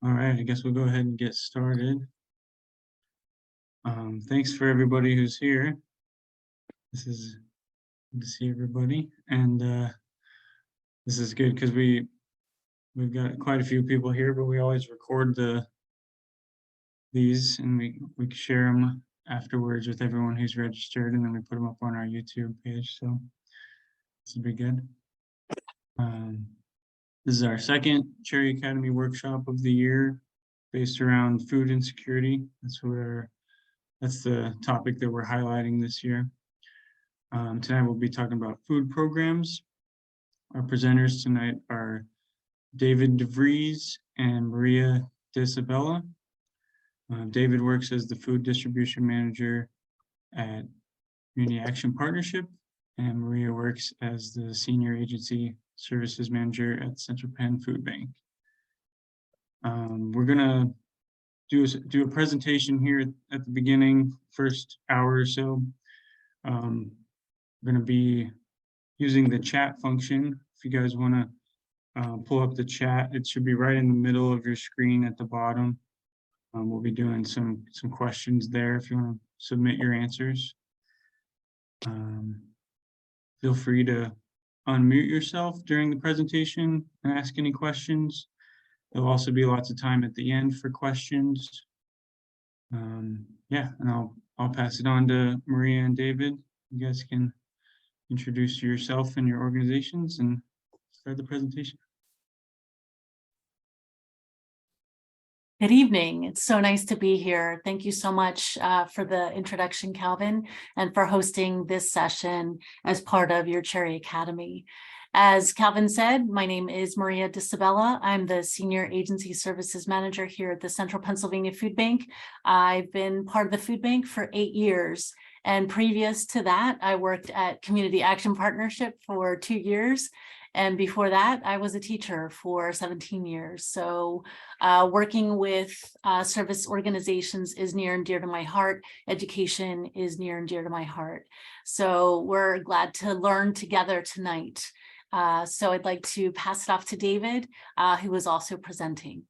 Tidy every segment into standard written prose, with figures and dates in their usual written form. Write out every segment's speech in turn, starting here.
All right, I guess we'll go ahead and get started. Thanks for everybody who's here. This is good to see everybody, and this is good because we've got quite a few people here, but we always record these and we share them afterwards with everyone who's registered, and then we put them up on our YouTube page. So this will be good. This is our second Cherry Academy workshop of the year, based around food insecurity. That's the topic that we're highlighting this year. Tonight we'll be talking about food programs. Our presenters tonight are David DeVries and Maria D'Isabella. David works as the food distribution manager at Community Action Partnership, and Maria works as the senior agency services manager at Central Penn Food Bank. We're gonna do a presentation here at the beginning, first hour or so. We're going to be using the chat function. If you guys want to pull up the chat, it should be right in the middle of your screen at the bottom. We'll be doing some questions there if you want to submit your answers. Feel free to unmute yourself during the presentation and ask any questions. There'll also be lots of time at the end for questions. Yeah, and I'll pass it on to Maria and David. You guys can introduce yourself and your organizations and start the presentation. Good evening. It's so nice to be here. Thank you so much for the introduction, Calvin, and for hosting this session as part of your Cherry Academy. As Calvin said, my name is Maria D'Isabella. I'm the Senior Agency Services Manager here at the Central Pennsylvania Food Bank. I've been part of the food bank for 8 years. And previous to that, I worked at Community Action Partnership for 2 years. And before that, I was a teacher for 17 years. So working with service organizations is near and dear to my heart. Education is near and dear to my heart. So we're glad to learn together tonight. So I'd like to pass it off to David, who is also presenting.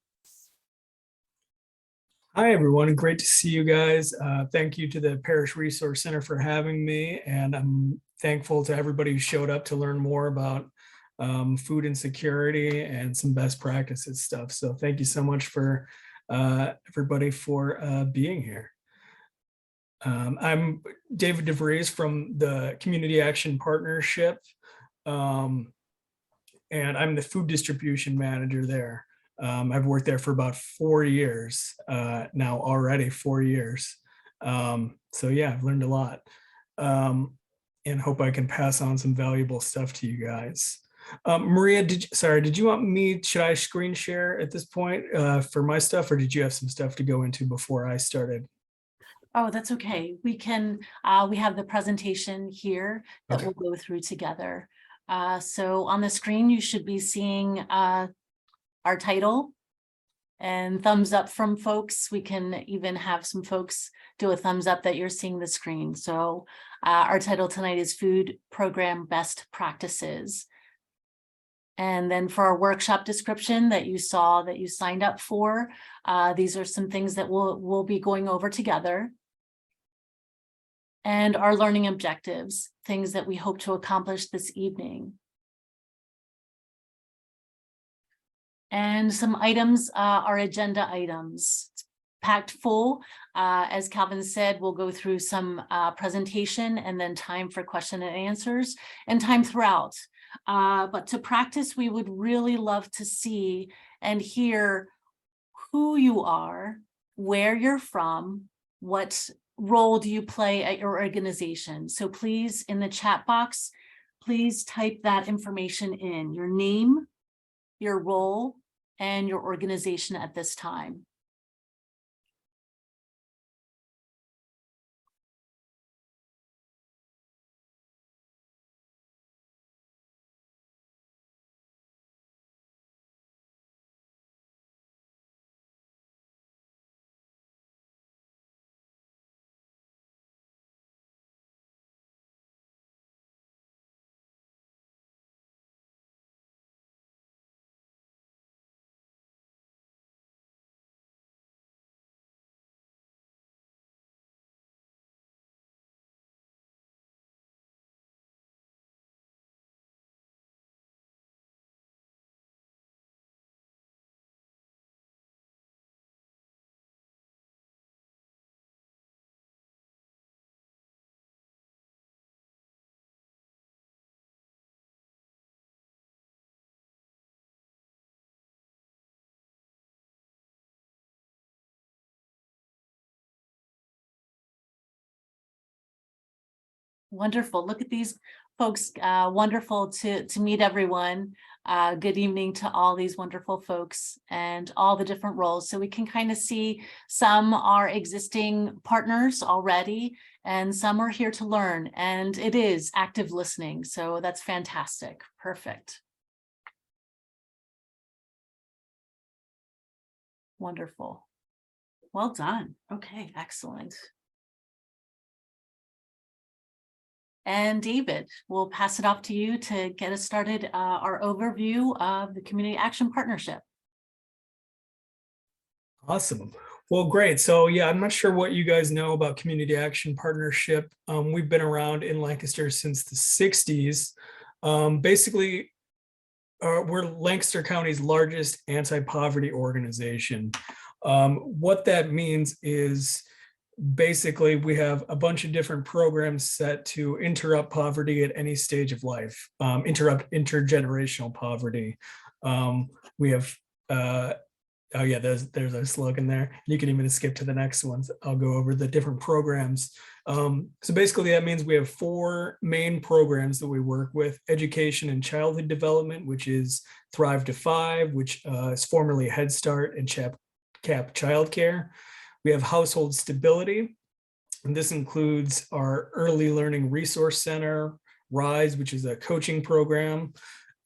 Hi, everyone. Great to see you guys. Thank you to the Parish Resource Center for having me. And I'm thankful to everybody who showed up to learn more about food insecurity and some best practices stuff. So thank you so much for everybody for being here. I'm David DeVries from the Community Action Partnership. And I'm the food distribution manager there. I've worked there for about 4 years now already, 4 years. So yeah, I've learned a lot and hope I can pass on some valuable stuff to you guys. Maria, did you want me, should I screen share at this point for my stuff, or did you have some stuff to go into before I started? Oh, that's okay. We can, we have the presentation here that Okay. we'll go through together. So on the screen, you should be seeing our title and thumbs up from folks. We can even have some folks do a thumbs up that you're seeing the screen. So our title tonight is Food Program Best Practices. And then for our workshop description that you saw, that you signed up for, these are some things that we'll be going over together. And our learning objectives, things that we hope to accomplish this evening. And some items are agenda items. It's packed full. As Calvin said, we'll go through some presentation and then time for question and answers and time throughout. But to practice, we would really love to see and hear who you are, where you're from, what role do you play at your organization. So please, in the chat box, please type that information in, your name, your role, and your organization at this time. Wonderful. Look at these folks. Wonderful to meet everyone. Good evening to all these wonderful folks and all the different roles. So we can kind of see some are existing partners already and some are here to learn, and it is active listening. So that's fantastic. Perfect. Wonderful. Well done. Okay, excellent. And David, we'll pass it off to you to get us started, our overview of the Community Action Partnership. Awesome. Well, great. So yeah, I'm not sure what you guys know about Community Action Partnership. We've been around in Lancaster since the 60s. Basically, we're Lancaster County's largest anti-poverty organization. What that means is basically we have a bunch of different programs set to interrupt poverty at any stage of life, interrupt intergenerational poverty. We have, oh yeah, there's a slogan there. You can even skip to the next ones. I'll go over the different programs. So basically that means we have 4 main programs that we work with: education and childhood development, which is Thrive to 5, which is formerly Head Start and CAP Childcare. We have household stability, and this includes our Early Learning Resource Center, RISE, which is a coaching program,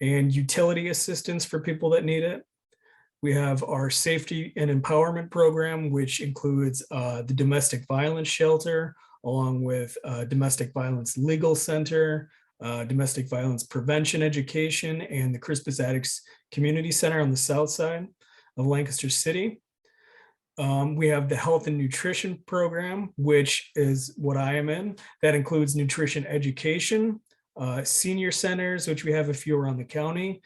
and utility assistance for people that need it. We have our safety and empowerment program, which includes the domestic violence shelter, along with domestic violence legal center, domestic violence prevention education, and the Crispus Attucks Community Center on the south side of Lancaster City. We have the health and nutrition program, which is what I am in. That includes nutrition education, senior centers, which we have a few around the county,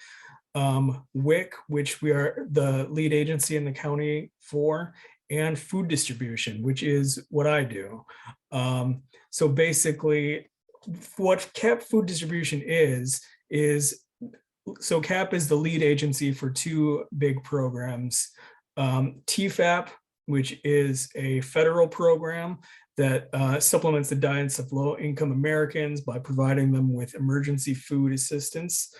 WIC, which we are the lead agency in the county for, and food distribution, which is what I do. So basically what CAP food distribution is so CAP is the lead agency for 2 big programs. TFAP, which is a federal program that supplements the diets of low-income Americans by providing them with emergency food assistance.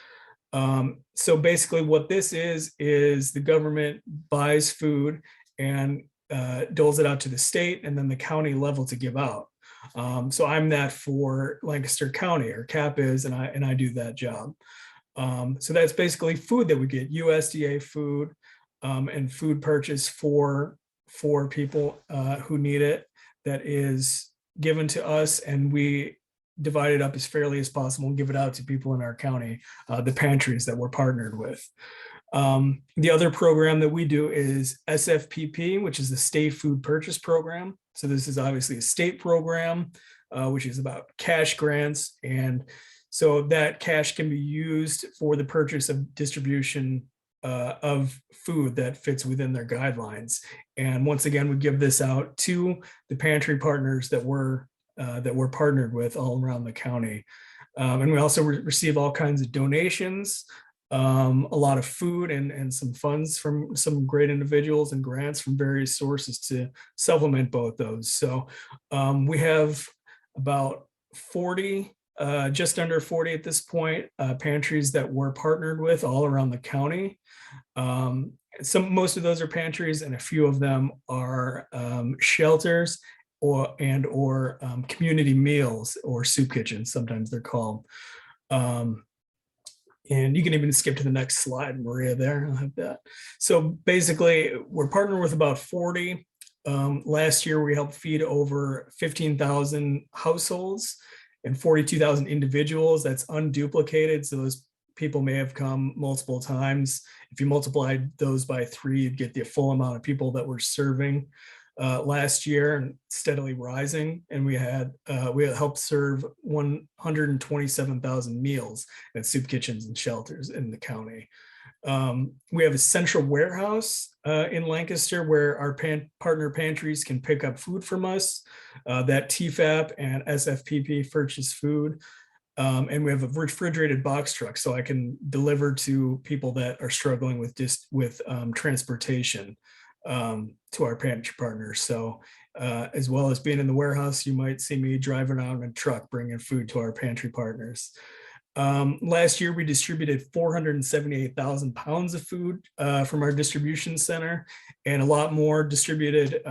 So basically what this is the government buys food and doles it out to the state and then the county level to give out. So I'm that for Lancaster County, or CAP is, and I do that job. So that's basically food that we get, USDA food, and food purchase for people who need it, that is given to us, and we divide it up as fairly as possible and give it out to people in our county, the pantries that we're partnered with. The other program that we do is SFPP, which is the State Food Purchase Program. So this is obviously a state program, which is about cash grants. And so that cash can be used for the purchase of distribution of food that fits within their guidelines. And once again, we give this out to the pantry partners that we're partnered with all around the county. And we also receive all kinds of donations, a lot of food and some funds from some great individuals and grants from various sources to supplement both those. So we have about 40, just under 40 at this point, pantries that we're partnered with all around the county. Most of those are pantries, and a few of them are shelters or community meals, or soup kitchens, sometimes they're called. And you can even skip to the next slide, Maria, there. I'll have that. So basically, we're partnered with about 40. Last year, we helped feed over 15,000 households and 42,000 individuals. That's unduplicated. So those people may have come multiple times. If you multiplied those by 3, you'd get the full amount of people that we're serving last year, and steadily rising. And we helped serve 127,000 meals at soup kitchens and shelters in the county. We have a central warehouse in Lancaster where our partner pantries can pick up food from us, that TFAP and SFPP purchase food. And we have a refrigerated box truck, so I can deliver to people that are struggling with transportation. to our pantry partners. So as well as being in the warehouse, you might see me driving around in a truck bringing food to our pantry partners. Last year, we distributed 478,000 pounds of food from our distribution center, and a lot more distributed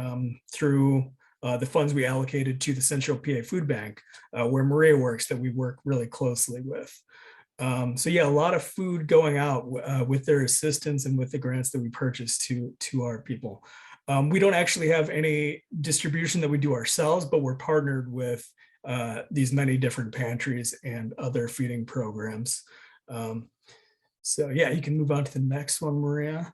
through the funds we allocated to the Central PA Food Bank, where Maria works, that we work really closely with. So yeah, a lot of food going out with their assistance and with the grants that we purchased to our people. We don't actually have any distribution that we do ourselves, but we're partnered with these many different pantries and other feeding programs. So yeah, you can move on to the next one, Maria.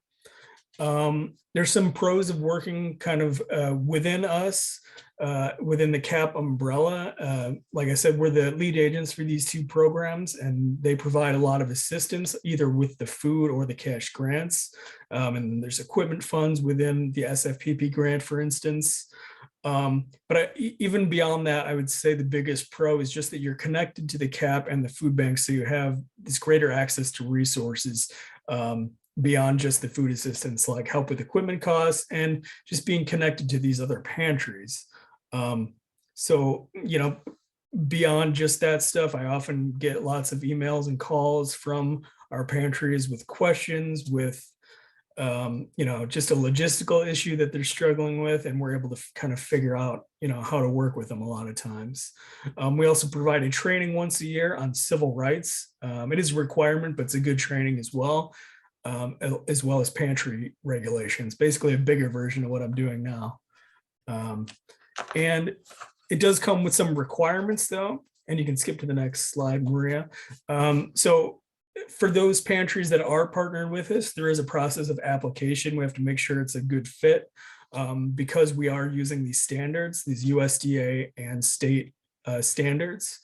There's some pros of working kind of within us, within the CAP umbrella. Like I said, we're the lead agents for these two programs, and they provide a lot of assistance either with the food or the cash grants. And there's equipment funds within the SFPP grant, for instance. But even beyond that, I would say the biggest pro is just that you're connected to the CAP and the food bank, so you have this greater access to resources beyond just the food assistance, like help with equipment costs and just being connected to these other pantries. So, you know, beyond just that stuff, I often get lots of emails and calls from our pantries with questions, with you know, just a logistical issue that they're struggling with, and we're able to kind of figure out, you know, how to work with them a lot of times. We also provide a training once a year on civil rights. It is a requirement, but it's a good training as well as pantry regulations, basically a bigger version of what I'm doing now. And it does come with some requirements though, and you can skip to the next slide, Maria. So for those pantries that are partnered with us, there is a process of application. We have to make sure it's a good fit because we are using these standards, these USDA and state standards.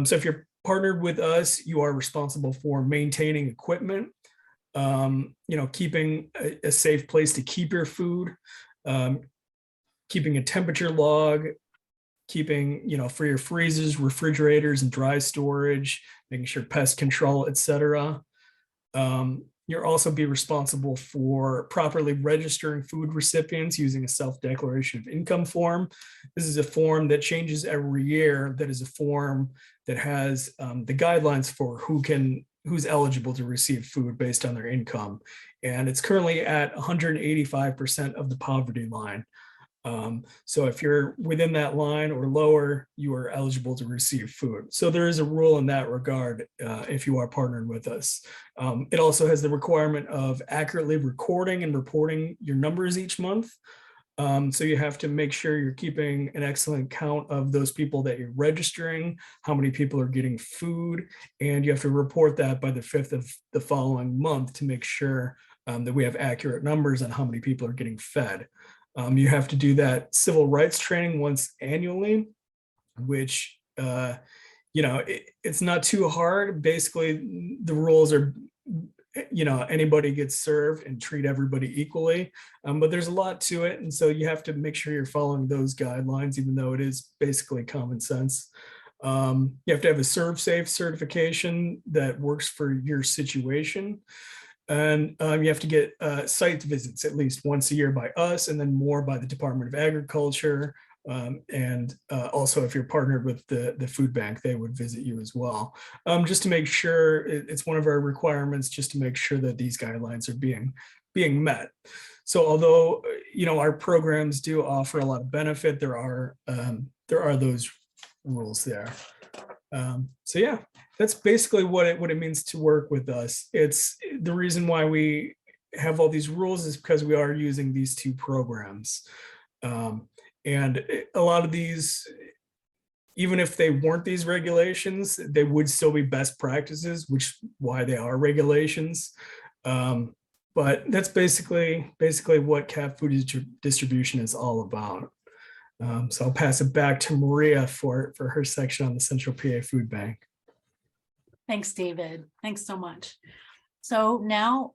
So if you're partnered with us, you are responsible for maintaining equipment, you know, keeping a safe place to keep your food, keeping a temperature log, keeping, you know, for your freezers, refrigerators, and dry storage, making sure pest control, etc. You'll also be responsible for properly registering food recipients using a self-declaration of income form. This is a form that changes every year. That is a form that has the guidelines for who's eligible to receive food based on their income. And it's currently at 185% of the poverty line. So if you're within that line or lower, you are eligible to receive food. So there is a rule in that regard if you are partnered with us. It also has the requirement of accurately recording and reporting your numbers each month. So you have to make sure you're keeping an excellent count of those people that you're registering, how many people are getting food, and you have to report that by the 5th of the following month to make sure that we have accurate numbers on how many people are getting fed. You have to do that civil rights training once annually, which, you know, it's not too hard. Basically, the rules are, you know, anybody gets served and treat everybody equally. But there's a lot to it. And so you have to make sure you're following those guidelines, even though it is basically common sense. You have to have a ServSafe certification that works for your situation. And you have to get site visits at least once a year by us, and then more by the Department of Agriculture. And also if you're partnered with the food bank, they would visit you as well. Just to make sure, it's one of our requirements, just to make sure that these guidelines are being met. So although, you know, our programs do offer a lot of benefit, there are those rules there. So yeah, that's basically what it means to work with us. It's the reason why we have all these rules is because we are using these two programs. And a lot of these, even if they weren't these regulations, they would still be best practices, which why they are regulations. But that's basically what CAP food distribution is all about. So I'll pass it back to Maria for her section on the Central PA Food Bank. Thanks, David. Thanks so much. So now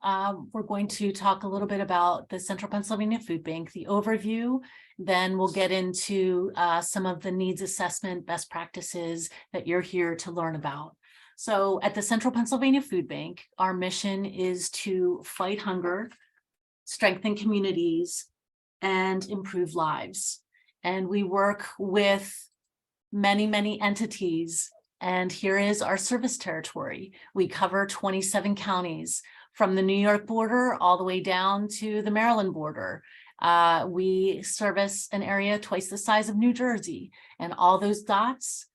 we're going to talk a little bit about the Central Pennsylvania Food Bank, the overview. Then we'll get into some of the needs assessment best practices that you're here to learn about. So at the Central Pennsylvania Food Bank, our mission is to fight hunger, strengthen communities, and improve lives. And we work with many, many entities. And here is our service territory. We cover 27 counties from the New York border all the way down to the Maryland border. We service an area twice the size of New Jersey, and all those dots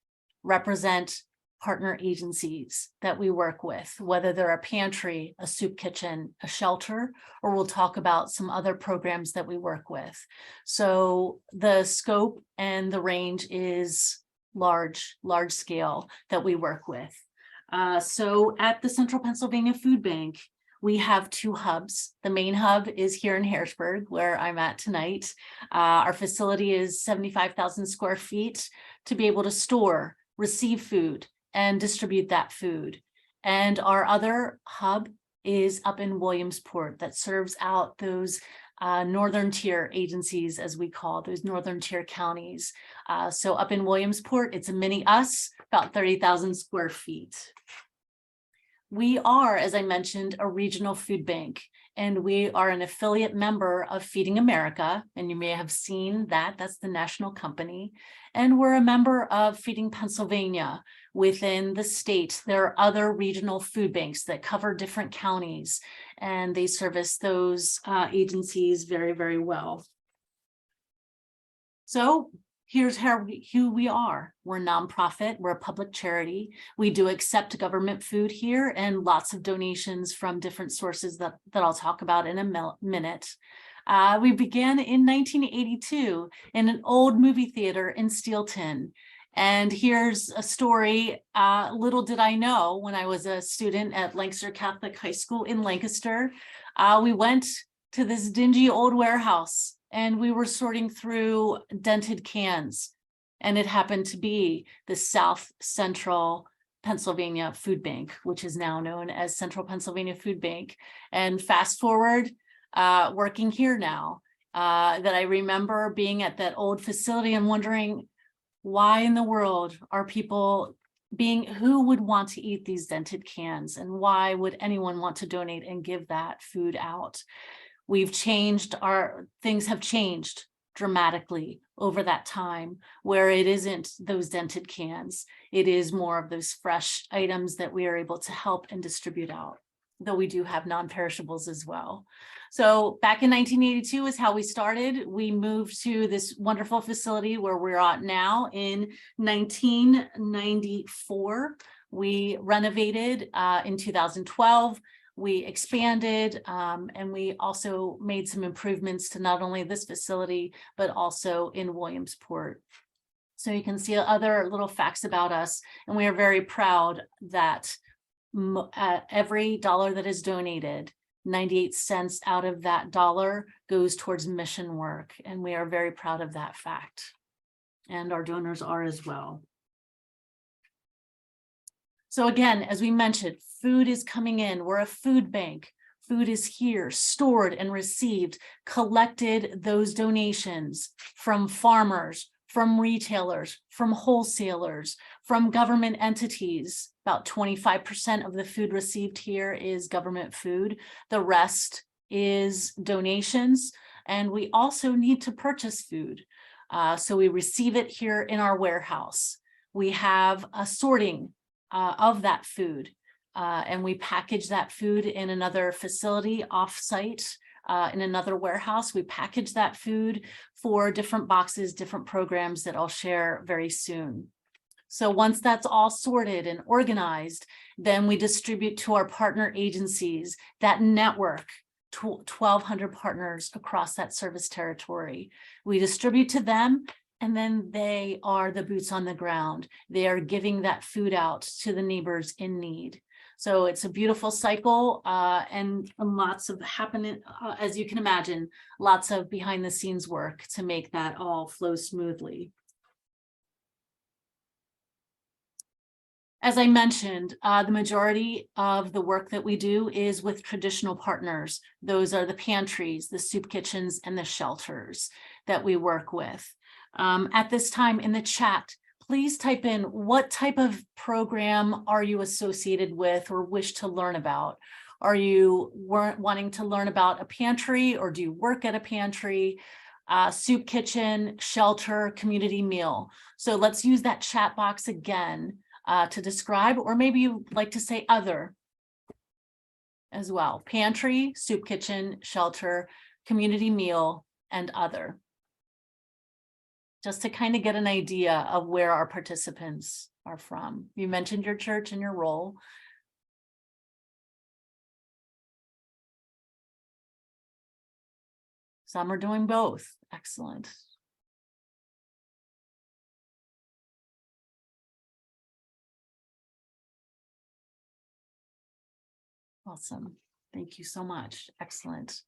represent partner agencies that we work with, whether they're a pantry, a soup kitchen, a shelter, or we'll talk about some other programs that we work with. So the scope and the range is large scale that we work with. So at the Central Pennsylvania Food Bank, we have 2 hubs. The main hub is here in Harrisburg, where I'm at tonight. Our facility is 75,000 square feet to be able to store, receive food, and distribute that food. And our other hub is up in Williamsport that serves out those northern tier agencies, as we call those northern tier counties. So up in Williamsport, it's a mini us, about 30,000 square feet. We are, as I mentioned, a regional food bank, and we are an affiliate member of Feeding America, and you may have seen that, that's the national company. And we're a member of Feeding Pennsylvania. Within the state, there are other regional food banks that cover different counties, and they service those agencies very, very well. So here's who we are. We're a nonprofit, we're a public charity. We do accept government food here and lots of donations from different sources that I'll talk about in a minute. We began in 1982 in an old movie theater in Steelton. And here's a story, little did I know when I was a student at Lancaster Catholic High School in Lancaster. We went to this dingy old warehouse and we were sorting through dented cans. And it happened to be the South Central Pennsylvania Food Bank, which is now known as Central Pennsylvania Food Bank. And fast forward, working here now, that I remember being at that old facility and wondering, why in the world are people who would want to eat these dented cans, and why would anyone want to donate and give that food out? We've changed, things have changed dramatically over that time, where it isn't those dented cans. It is more of those fresh items that we are able to help and distribute out, though we do have non-perishables as well. So back in 1982 is how we started. We moved to this wonderful facility where we're at now in 1994. We renovated in 2012. We expanded and we also made some improvements to not only this facility, but also in Williamsport. So you can see other little facts about us. And we are very proud that every dollar that is donated, 98 cents out of that dollar goes towards mission work. And we are very proud of that fact. And our donors are as well. So again, as we mentioned, food is coming in. We're a food bank. Food is here, stored and received, collected those donations from farmers, from retailers, from wholesalers, from government entities. About 25% of the food received here is government food. The rest is donations. And we also need to purchase food. So we receive it here in our warehouse. We have a sorting of that food. And we package that food in another facility off-site, in another warehouse. We package that food for different boxes, different programs that I'll share very soon. So once that's all sorted and organized, then we distribute to our partner agencies, that network, 1,200 partners across that service territory. We distribute to them, and then they are the boots on the ground. They are giving that food out to the neighbors in need. So it's a beautiful cycle and lots of happening, as you can imagine, lots of behind the scenes work to make that all flow smoothly. As I mentioned, the majority of the work that we do is with traditional partners. Those are the pantries, the soup kitchens, and the shelters that we work with. At this time in the chat, please type in what type of program are you associated with or wish to learn about, Are you wanting to learn about a pantry, or do you work at a pantry? Soup kitchen, shelter, community meal. So let's use that chat box again to describe, or maybe you like to say other as well. Pantry, soup kitchen, shelter, community meal, and other. Just to kind of get an idea of where our participants are from. You mentioned your church and your role. Some are doing both. Excellent. Awesome. Thank you so much. Excellent.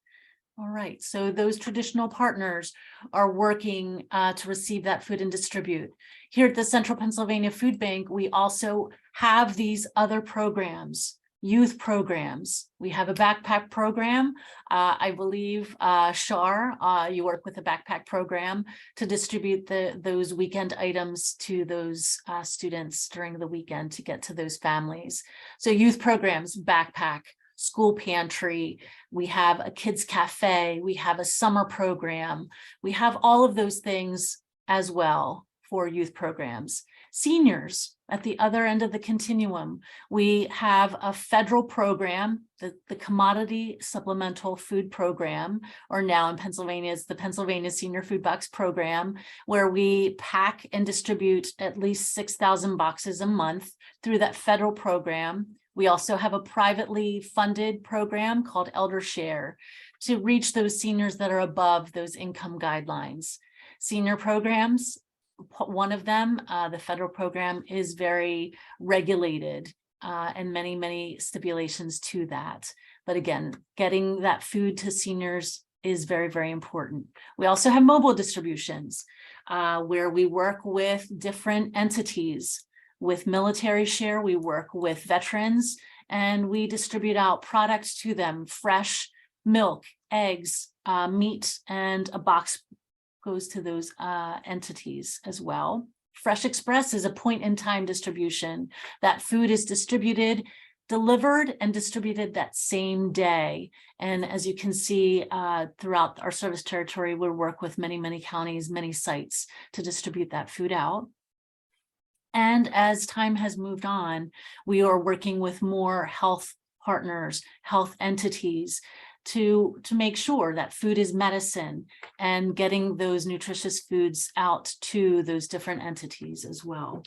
All right, so those traditional partners are working to receive that food and distribute. Here at the Central Pennsylvania Food Bank, we also have these other programs, youth programs. We have a backpack program. I believe, Shar, you work with a backpack program to distribute those weekend items to those students during the weekend to get to those families. So youth programs, backpack, school pantry, we have a kids cafe, we have a summer program, we have all of those things as well for youth programs. Seniors, at the other end of the continuum, we have a federal program, the Commodity Supplemental Food Program, or now in Pennsylvania, it's the Pennsylvania Senior Food Box Program, where we pack and distribute at least 6,000 boxes a month through that federal program. We also have a privately funded program called Elder Share to reach those seniors that are above those income guidelines. Senior programs, one of them, the federal program, is very regulated and many stipulations to that. But again, getting that food to seniors is very important. We also have mobile distributions where we work with different entities. With Military Share, we work with veterans and we distribute out products to them, fresh milk, eggs, meat, and a box goes to those entities as well. Fresh Express is a point-in-time distribution. That food is distributed, delivered, and distributed that same day. And as you can see throughout our service territory, we work with many counties, many sites to distribute that food out. And as time has moved on, we are working with more health partners, health entities to make sure that food is medicine and getting those nutritious foods out to those different entities as well.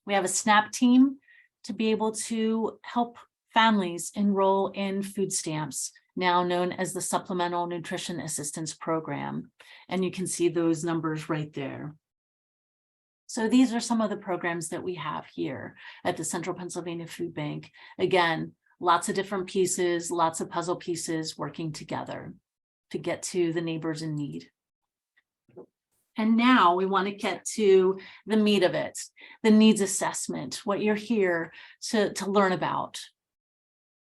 We have a SNAP team to be able to help families enroll in food stamps, now known as the Supplemental Nutrition Assistance Program. And you can see those numbers right there. So these are some of the programs that we have here at the Central Pennsylvania Food Bank. Again, lots of different pieces, lots of puzzle pieces working together to get to the neighbors in need. And now we want to get to the meat of it, the needs assessment, what you're here to learn about.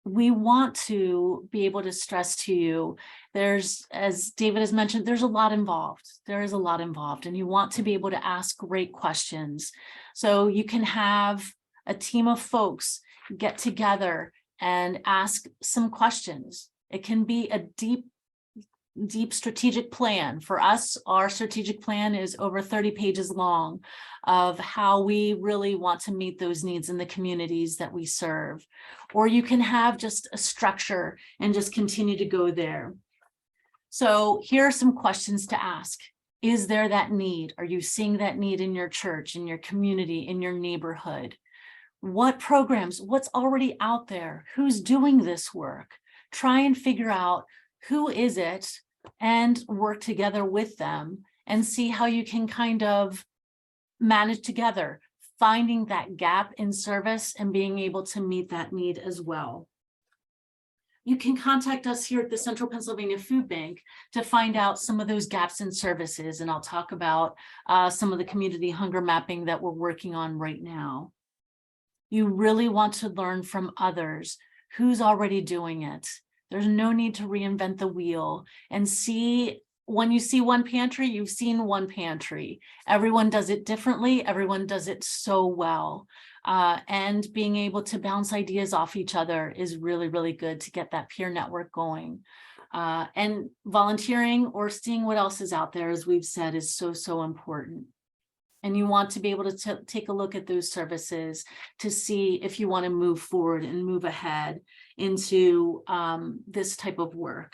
We want to be able to stress to you, there's, as David has mentioned, there's a lot involved. There is a lot involved, and you want to be able to ask great questions. So you can have a team of folks get together and ask some questions. It can be a deep strategic plan. For us, our strategic plan is over 30 pages long of how we really want to meet those needs in the communities that we serve. Or you can have just a structure and just continue to go there. So here are some questions to ask. Is there that need? Are you seeing that need in your church, in your community, in your neighborhood? What programs, what's already out there? Who's doing this work? Try and figure out who is it and work together with them and see how you can kind of manage together, finding that gap in service and being able to meet that need as well. You can contact us here at the Central Pennsylvania Food Bank to find out some of those gaps in services. And I'll talk about some of the community hunger mapping that we're working on right now. You really want to learn from others who's already doing it. There's no need to reinvent the wheel, and see when you see one pantry, you've seen one pantry. Everyone does it differently. Everyone does it so well. And being able to bounce ideas off each other is really, really good to get that peer network going. And volunteering or seeing what else is out there, as we've said, is so, so important. And you want to be able to take a look at those services to see if you want to move forward and move ahead into this type of work.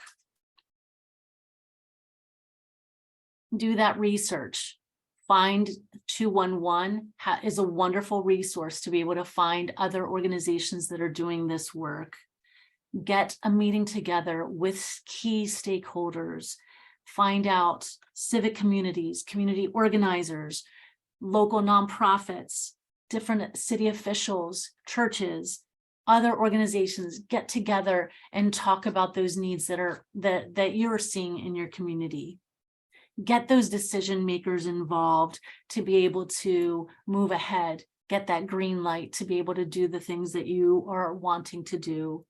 Do that research. Find 211 is a wonderful resource to be able to find other organizations that are doing this work. Get a meeting together with key stakeholders. Find out civic communities, community organizers, local nonprofits, different city officials, churches, other organizations. Get together and talk about those needs that you're seeing in your community. Get those decision makers involved to be able to move ahead, get that green light to be able to do the things that you are wanting to do.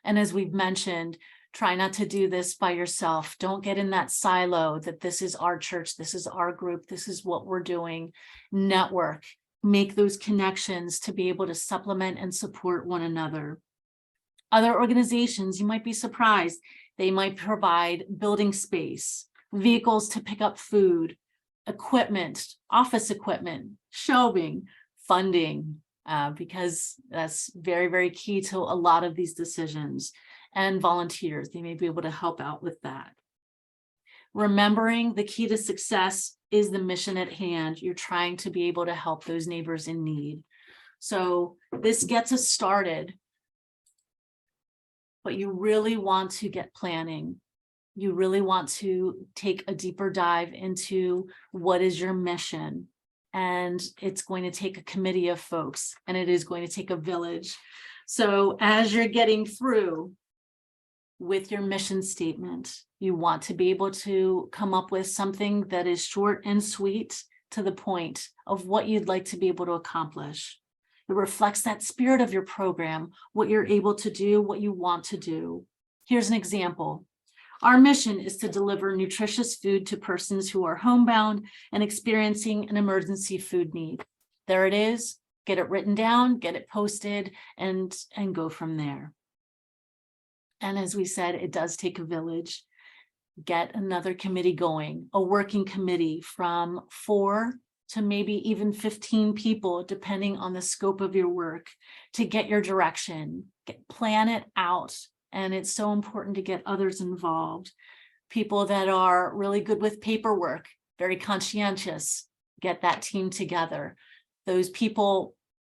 And as we've mentioned, try not to do this by yourself. Don't get in that silo that this is our church, this is our group, this is what we're doing. Network, make those connections to be able to supplement and support one another. Other organizations, you might be surprised, they might provide building space, vehicles to pick up food, equipment, office equipment, shelving, funding, because that's very, very key to a lot of these decisions. And volunteers, they may be able to help out with that. Remembering the key to success is the mission at hand. You're trying to be able to help those neighbors in need. So this gets us started, but you really want to get planning. You really want to take a deeper dive into what is your mission. And it's going to take a committee of folks, and it is going to take a village. So as you're getting through with your mission statement, you want to be able to come up with something that is short and sweet to the point of what you'd like to be able to accomplish. It reflects that spirit of your program, what you're able to do, what you want to do. Here's an example. Our mission is to deliver nutritious food to persons who are homebound and experiencing an emergency food need. There it is. Get it written down, get it posted, and go from there. And as we said, it does take a village. Get another committee going, a working committee from 4 to maybe even 15 people, depending on the scope of your work, to get your direction, plan it out. And it's so important to get others involved. People that are really good with paperwork, very conscientious, get that team together. Those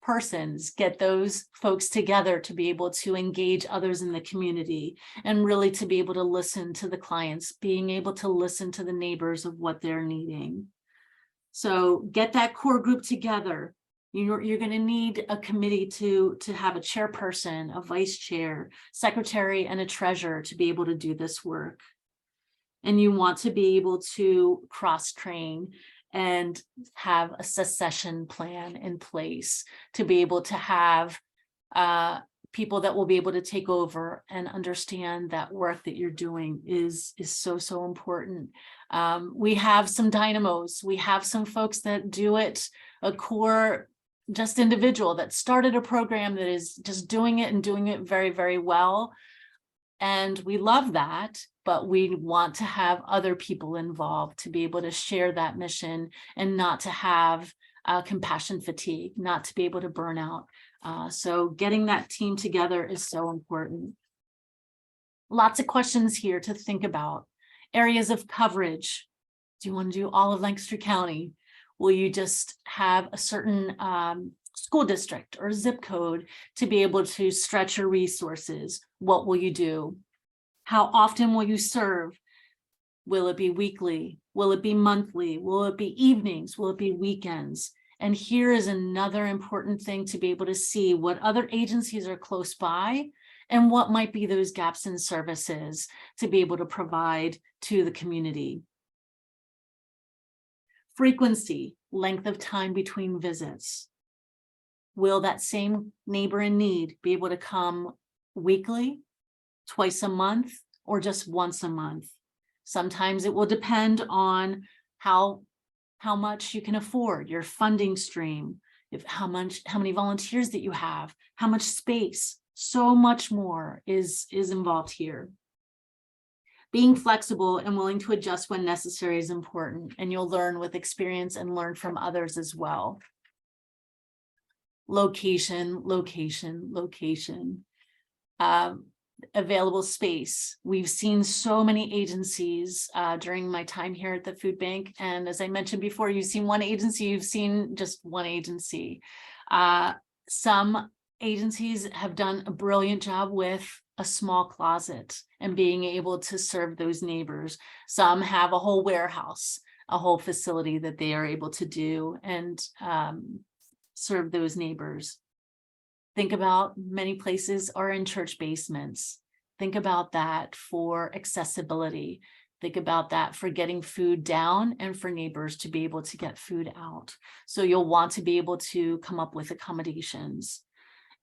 persons, get those folks together to be able to engage others in the community and really to be able to listen to the clients, being able to listen to the neighbors of what they're needing. So get that core group together. You're going to need a committee to have a chairperson, a vice chair, secretary, and a treasurer to be able to do this work. And you want to be able to cross-train and have a succession plan in place to be able to have people that will be able to take over and understand that work that you're doing is so, so important. We have some dynamos. We have some folks that do it, a core just individual that started a program that is just doing it and doing it very, very well. And we love that, but we want to have other people involved to be able to share that mission and not to have compassion fatigue, not to be able to burn out. So getting that team together is so important. Lots of questions here to think about. Areas of coverage. Do you want to do all of Lancaster County? Will you just have a certain school district or zip code to be able to stretch your resources? What will you do? How often will you serve? Will it be weekly? Will it be monthly? Will it be evenings? Will it be weekends? And here is another important thing to be able to see what other agencies are close by and what might be those gaps in services to be able to provide to the community. Frequency, length of time between visits. Will that same neighbor in need be able to come weekly, twice a month, or just once a month? Sometimes it will depend on how much you can afford, your funding stream, how many volunteers that you have, how much space. So much more is involved here. Being flexible and willing to adjust when necessary is important, and you'll learn with experience and learn from others as well. Location, location, location. Available space. We've seen so many agencies during my time here at the food bank. And as I mentioned before, you've seen one agency, you've seen just one agency. Some agencies have done a brilliant job with a small closet and being able to serve those neighbors. Some have a whole warehouse, a whole facility that they are able to do and serve those neighbors. Think about many places are in church basements. Think about that for accessibility. Think about that for getting food down and for neighbors to be able to get food out. So you'll want to be able to come up with accommodations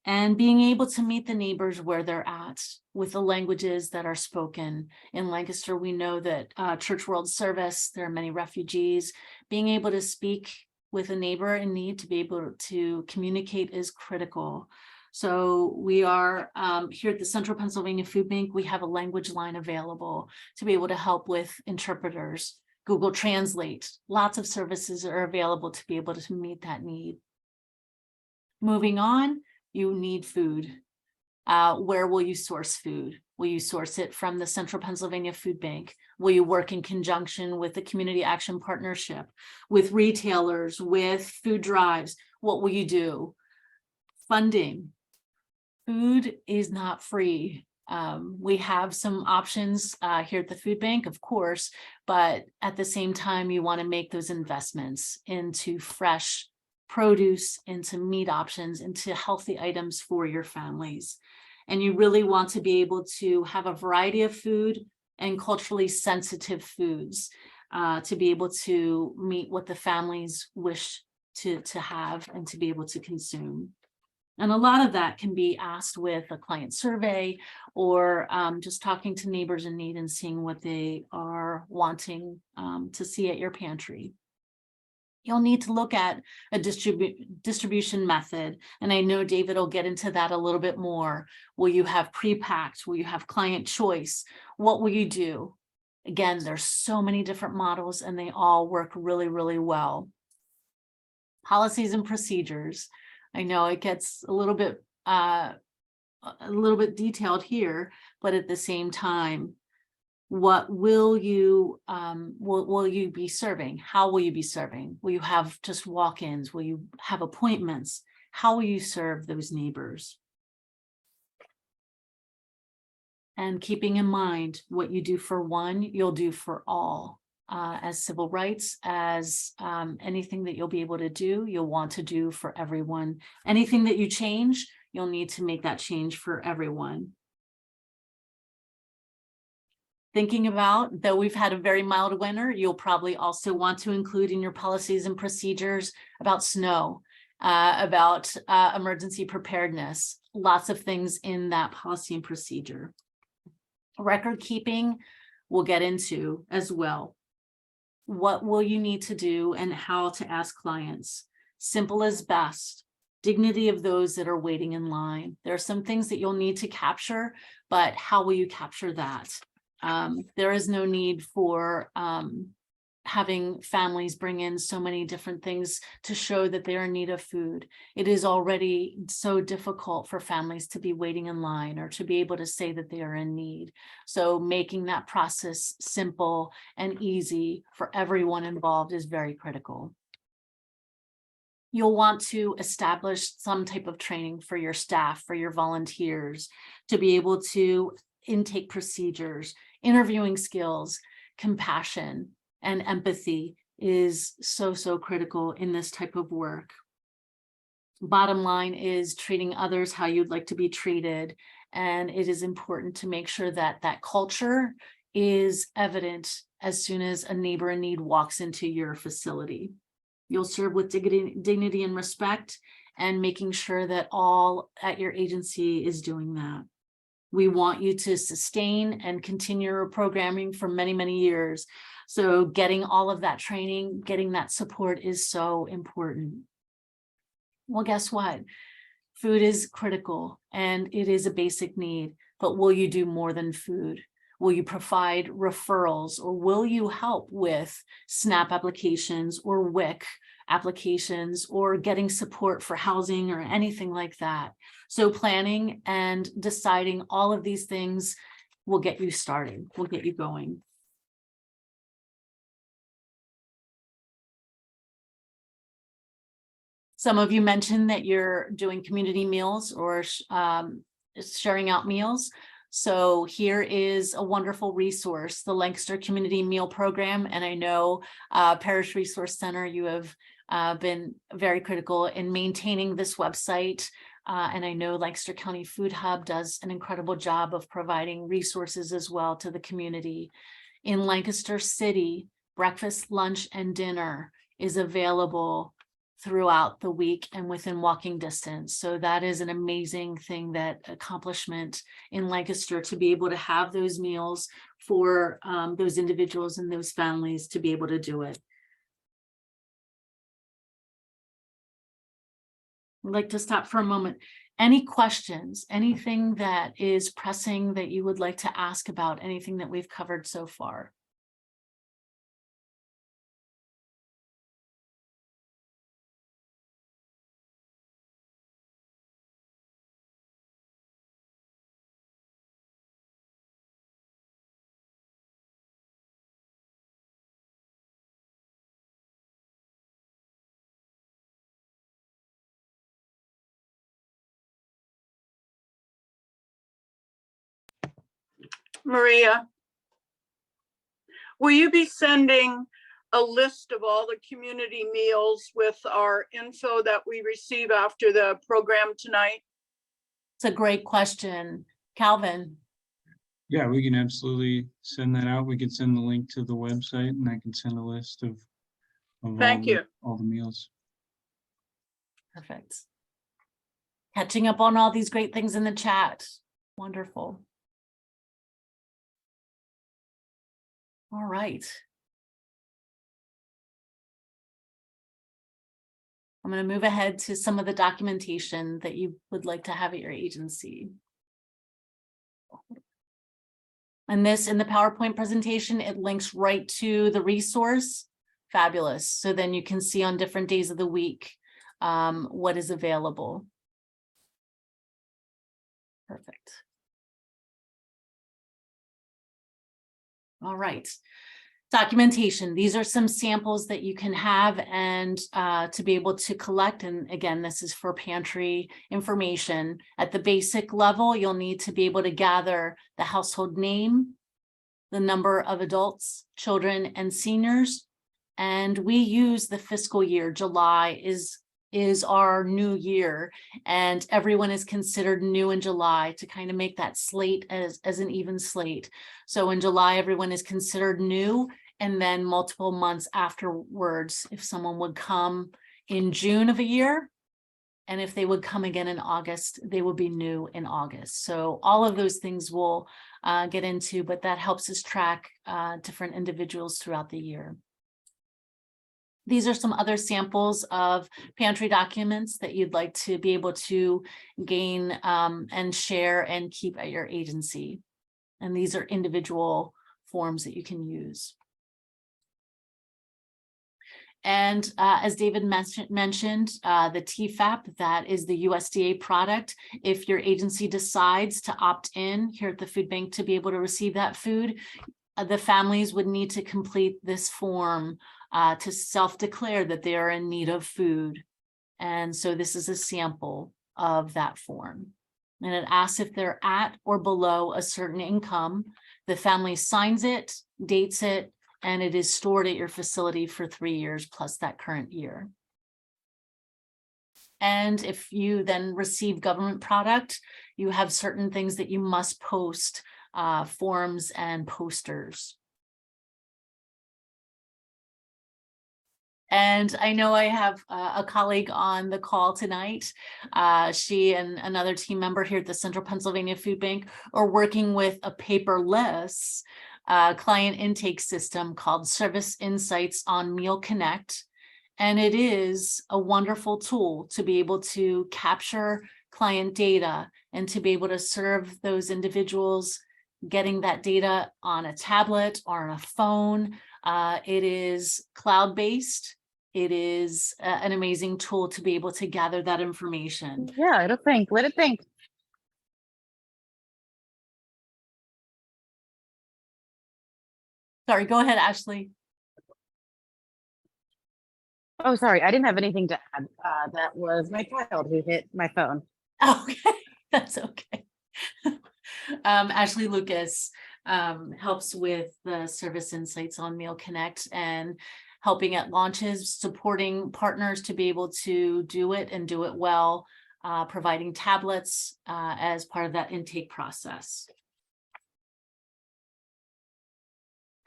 and being able to meet the neighbors where they're at with the languages that are spoken. In Lancaster, we know that Church World Service, there are many refugees. Being able to speak with a neighbor in need to be able to communicate is critical. So we are here at the Central Pennsylvania Food Bank, we have a language line available to be able to help with interpreters, Google Translate. Lots of services are available to be able to meet that need. Moving on, you need food. Where will you source food? Will you source it from the Central Pennsylvania Food Bank? Will you work in conjunction with the Community Action Partnership, with retailers, with food drives? What will you do? Funding. Food is not free. We have some options here at the food bank, of course, but at the same time, you want to make those investments into fresh produce, into meat options, into healthy items for your families. And you really want to be able to have a variety of food and culturally sensitive foods to be able to meet what the families wish to have and to be able to consume. And a lot of that can be asked with a client survey or just talking to neighbors in need and seeing what they are wanting to see at your pantry. You'll need to look at a distribution method. And I know David will get into that a little bit more. Will you have pre-packed? Will you have client choice? What will you do? Again, there's so many different models and they all work really, really well. Policies and procedures. I know it gets a little bit detailed here, but at the same time, what will you be serving? How will you be serving? Will you have just walk-ins? Will you have appointments? How will you serve those neighbors? And keeping in mind what you do for one, you'll do for all. As civil rights, as anything that you'll be able to do, you'll want to do for everyone. Anything that you change, you'll need to make that change for everyone. Thinking about, though we've had a very mild winter, you'll probably also want to include in your policies and procedures about snow, about emergency preparedness, lots of things in that policy and procedure. Record keeping, we'll get into as well. What will you need to do and how to ask clients? Simple as best. Dignity of those that are waiting in line. There are some things that you'll need to capture, but how will you capture that? There is no need for having families bring in so many different things to show that they are in need of food. It is already so difficult for families to be waiting in line or to be able to say that they are in need. So making that process simple and easy for everyone involved is very critical. You'll want to establish some type of training for your staff, for your volunteers, to be able to intake procedures, interviewing skills, compassion, and empathy is so critical in this type of work. Bottom line is treating others how you'd like to be treated. And it is important to make sure that that culture is evident as soon as a neighbor in need walks into your facility. You'll serve with dignity and respect and making sure that all at your agency is doing that. We want you to sustain and continue your programming for many, many years. So getting all of that training, getting that support is so important. Well, guess what? Food is critical and it is a basic need, but will you do more than food? Will you provide referrals, or will you help with SNAP applications or WIC applications, or getting support for housing or anything like that? So planning and deciding all of these things will get you started, will get you going. Some of you mentioned that you're doing community meals or sharing out meals. So here is a wonderful resource, the Lancaster Community Meal Program. And I know Parish Resource Center, you have been very critical in maintaining this website. And I know Lancaster County Food Hub does an incredible job of providing resources as well to the community. In Lancaster City, breakfast, lunch, and dinner is available throughout the week and within walking distance. So that is an amazing thing, that accomplishment in Lancaster, to be able to have those meals for those individuals and those families to be able to do it. I'd like to stop for a moment. Any questions, anything that is pressing that you would like to ask about anything that we've covered so far? Maria, will you be sending a list of all the community meals with our info that we receive after the program tonight? It's a great question. Calvin. Yeah, we can absolutely send that out. We can send the link to the website, and I can send a list of Thank you. all the meals. Perfect. Catching up on all these great things in the chat. Wonderful. All right. I'm going to move ahead to some of the documentation that you would like to have at your agency. And this, in the PowerPoint presentation, it links right to the resource. Fabulous. So then you can see on different days of the week what is available. Perfect. All right. Documentation. These are some samples that you can have and to be able to collect. And again, this is for pantry information. At the basic level, you'll need to be able to gather the household name, the number of adults, children, and seniors. And we use the fiscal year. July is our new year, and everyone is considered new in July to kind of make that slate as an even slate. So in July, everyone is considered new, and then multiple months afterwards, if someone would come in June of a year, and if they would come again in August, they will be new in August. So all of those things we'll get into, but that helps us track different individuals throughout the year. These are some other samples of pantry documents that you'd like to be able to gain and share and keep at your agency. And these are individual forms that you can use. And as David mentioned, the TFAP, that is the USDA product. If your agency decides to opt in here at the food bank to be able to receive that food, the families would need to complete this form to self-declare that they are in need of food. And so this is a sample of that form. And it asks if they're at or below a certain income. The family signs it, dates it, and it is stored at your facility for 3 years plus that current year. And if you then receive government product, you have certain things that you must post, forms and posters. And I know I have a colleague on the call tonight. She and another team member here at the Central Pennsylvania Food Bank are working with a paperless client intake system called Service Insights on Meal Connect. And it is a wonderful tool to be able to capture client data and to be able to serve those individuals getting that data on a tablet or on a phone. It is cloud-based. It is an amazing tool to be able to gather that information. Yeah, let it think. Sorry, go ahead, Ashley. Oh, sorry, I didn't have anything to add. That was my child who hit my phone. Okay, that's okay. Ashley Lucas helps with the Service Insights on Meal Connect and helping at launches, supporting partners to be able to do it and do it well, providing tablets as part of that intake process.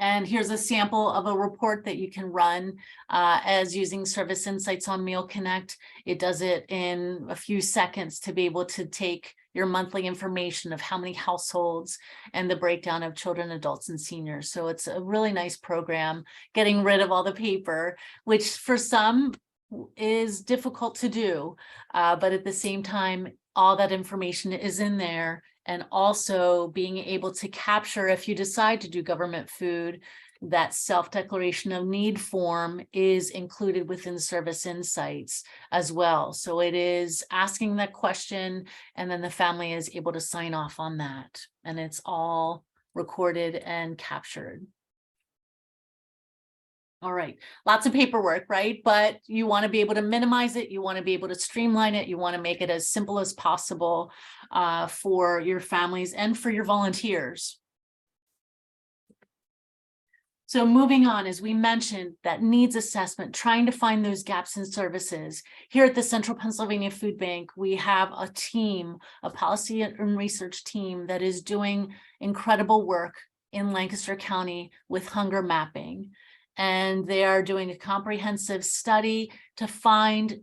And here's a sample of a report that you can run as using Service Insights on Meal Connect. It does it in a few seconds to be able to take your monthly information of how many households and the breakdown of children, adults, and seniors. So it's a really nice program, getting rid of all the paper, which for some is difficult to do. But at the same time, all that information is in there. And also being able to capture, if you decide to do government food, that self-declaration of need form is included within Service Insights as well. So it is asking that question, and then the family is able to sign off on that. And it's all recorded and captured. All right, lots of paperwork, right? But you want to be able to minimize it. You want to be able to streamline it. You want to make it as simple as possible for your families and for your volunteers. So moving on, as we mentioned, that needs assessment, trying to find those gaps in services. Here at the Central Pennsylvania Food Bank, we have a team, a policy and research team that is doing incredible work in Lancaster County with hunger mapping. And they are doing a comprehensive study to find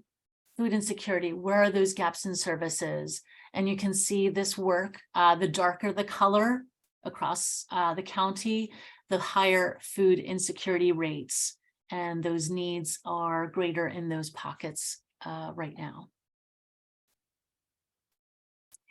food insecurity. Where are those gaps in services? And you can see this work, the darker the color across the county, the higher food insecurity rates. And those needs are greater in those pockets right now.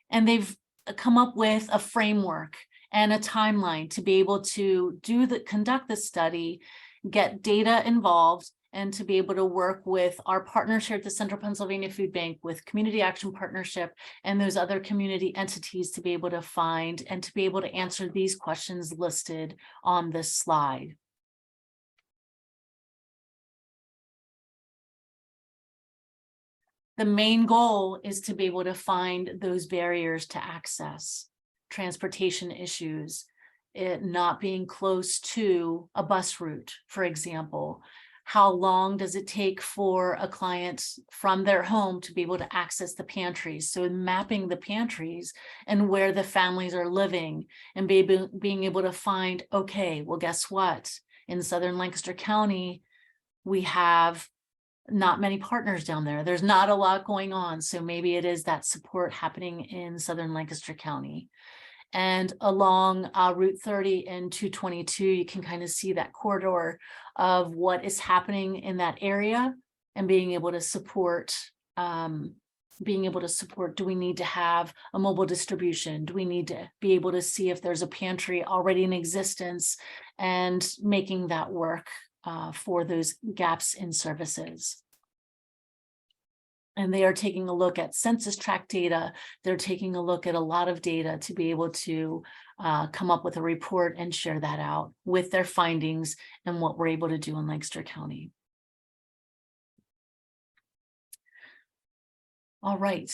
And they've come up with a framework and a timeline to be able to conduct the study, get data involved, and to be able to work with our partners here at the Central Pennsylvania Food Bank, with Community Action Partnership and those other community entities, to be able to find and to be able to answer these questions listed on this slide. The main goal is to be able to find those barriers to access, transportation issues, it not being close to a bus route, for example. How long does it take for a client from their home to be able to access the pantries? So mapping the pantries and where the families are living, and being able to find, okay, well, guess what? In Southern Lancaster County, we have not many partners down there. There's not a lot going on. So maybe it is that support happening in Southern Lancaster County. And along Route 30 and 222, you can kind of see that corridor of what is happening in that area, and being able to support, do we need to have a mobile distribution? Do we need to be able to see if there's a pantry already in existence, and making that work for those gaps in services? And they are taking a look at census tract data. They're taking a look at a lot of data to be able to come up with a report and share that out with their findings and what we're able to do in Lancaster County. All right,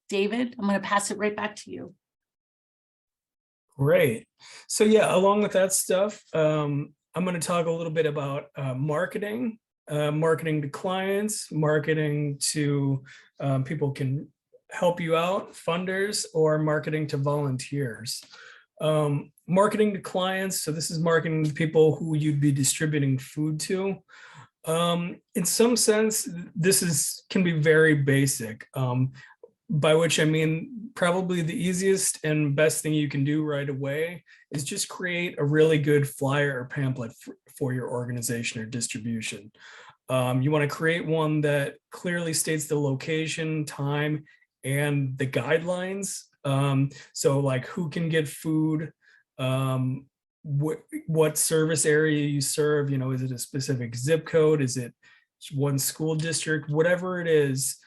David, I'm going to pass it right back to you. Great. So yeah, along with that stuff, I'm going to talk a little bit about marketing. Marketing to clients, marketing to people can help you out, funders, or marketing to volunteers. Marketing to clients, so this is marketing to people who you'd be distributing food to. In some sense, can be very basic. By which I mean, probably the easiest and best thing you can do right away is just create a really good flyer or pamphlet for your organization or distribution. You want to create one that clearly states the location, time, and the guidelines. So like who can get food, what service area you serve, is it a specific zip code? Is it one school district? Whatever it is,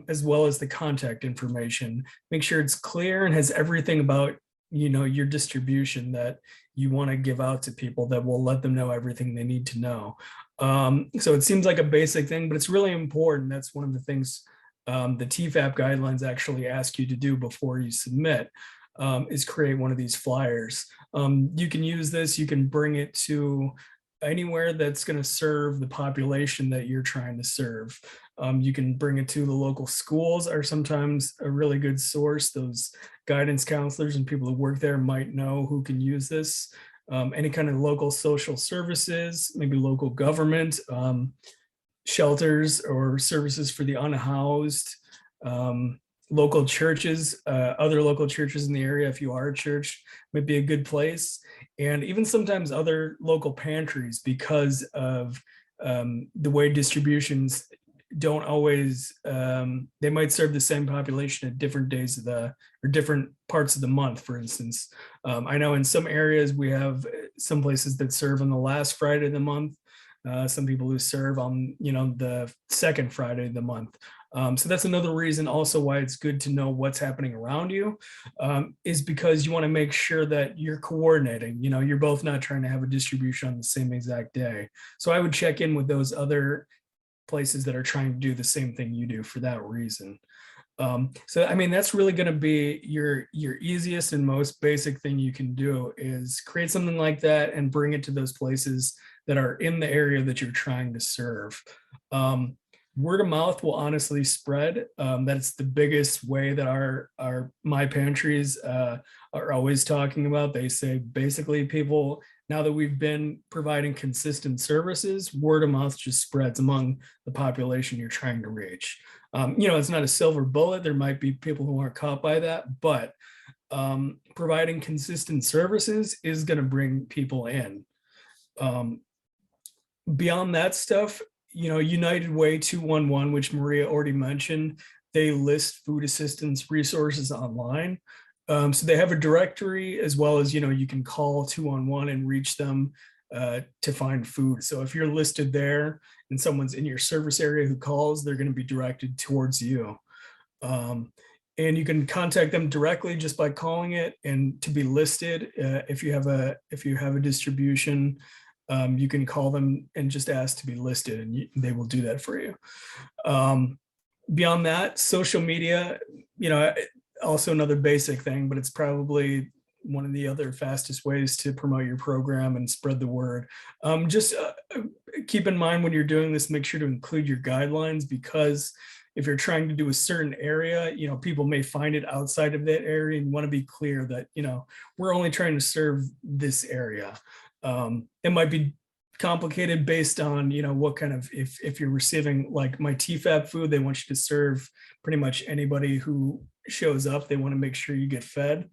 as well as the contact information. Make sure it's clear and has everything about, your distribution that you want to give out to people that will let them know everything they need to know. So it seems like a basic thing, but it's really important. That's one of the things the TFAP guidelines actually ask you to do before you submit, is create one of these flyers. You can use this, you can bring it to anywhere that's going to serve the population that you're trying to serve. You can bring it to the local schools are sometimes a really good source. Those guidance counselors and people who work there might know who can use this. Any kind of local social services, maybe local government, shelters or services for the unhoused, local churches, other local churches in the area, if you are a church, might be a good place. And even sometimes other local pantries, because of the way distributions don't always, they might serve the same population at different days of or different parts of the month, for instance. I know in some areas we have some places that serve on the last Friday of the month. Some people who serve on, the second Friday of the month. So that's another reason also why it's good to know what's happening around you, is because you want to make sure that you're coordinating. You're both not trying to have a distribution on the same exact day. So I would check in with those other places that are trying to do the same thing you do for that reason. So, I mean, that's really going to be your easiest and most basic thing you can do is create something like that and bring it to those places that are in the area that you're trying to serve. Word of mouth will honestly spread. That's the biggest way that my pantries are always talking about. They say basically people, now that we've been providing consistent services, word of mouth just spreads among the population you're trying to reach. It's not a silver bullet. There might be people who aren't caught by that, but providing consistent services is going to bring people in. Beyond that stuff, United Way 211, which Maria already mentioned, they list food assistance resources online. So they have a directory as well as, you can call 211 and reach them to find food. So if you're listed there and someone's in your service area who calls, they're going to be directed towards you. And you can contact them directly just by calling it, and to be listed. If you have a distribution, you can call them and just ask to be listed, and they will do that for you. Beyond that, social media, also another basic thing, but it's probably one of the other fastest ways to promote your program and spread the word. Just keep in mind when you're doing this, make sure to include your guidelines, because if you're trying to do a certain area, people may find it outside of that area, and want to be clear that, we're only trying to serve this area. It might be complicated based on, what kind of, if you're receiving like my TFAP food, they want you to serve pretty much anybody who shows up. They want to make sure you get fed.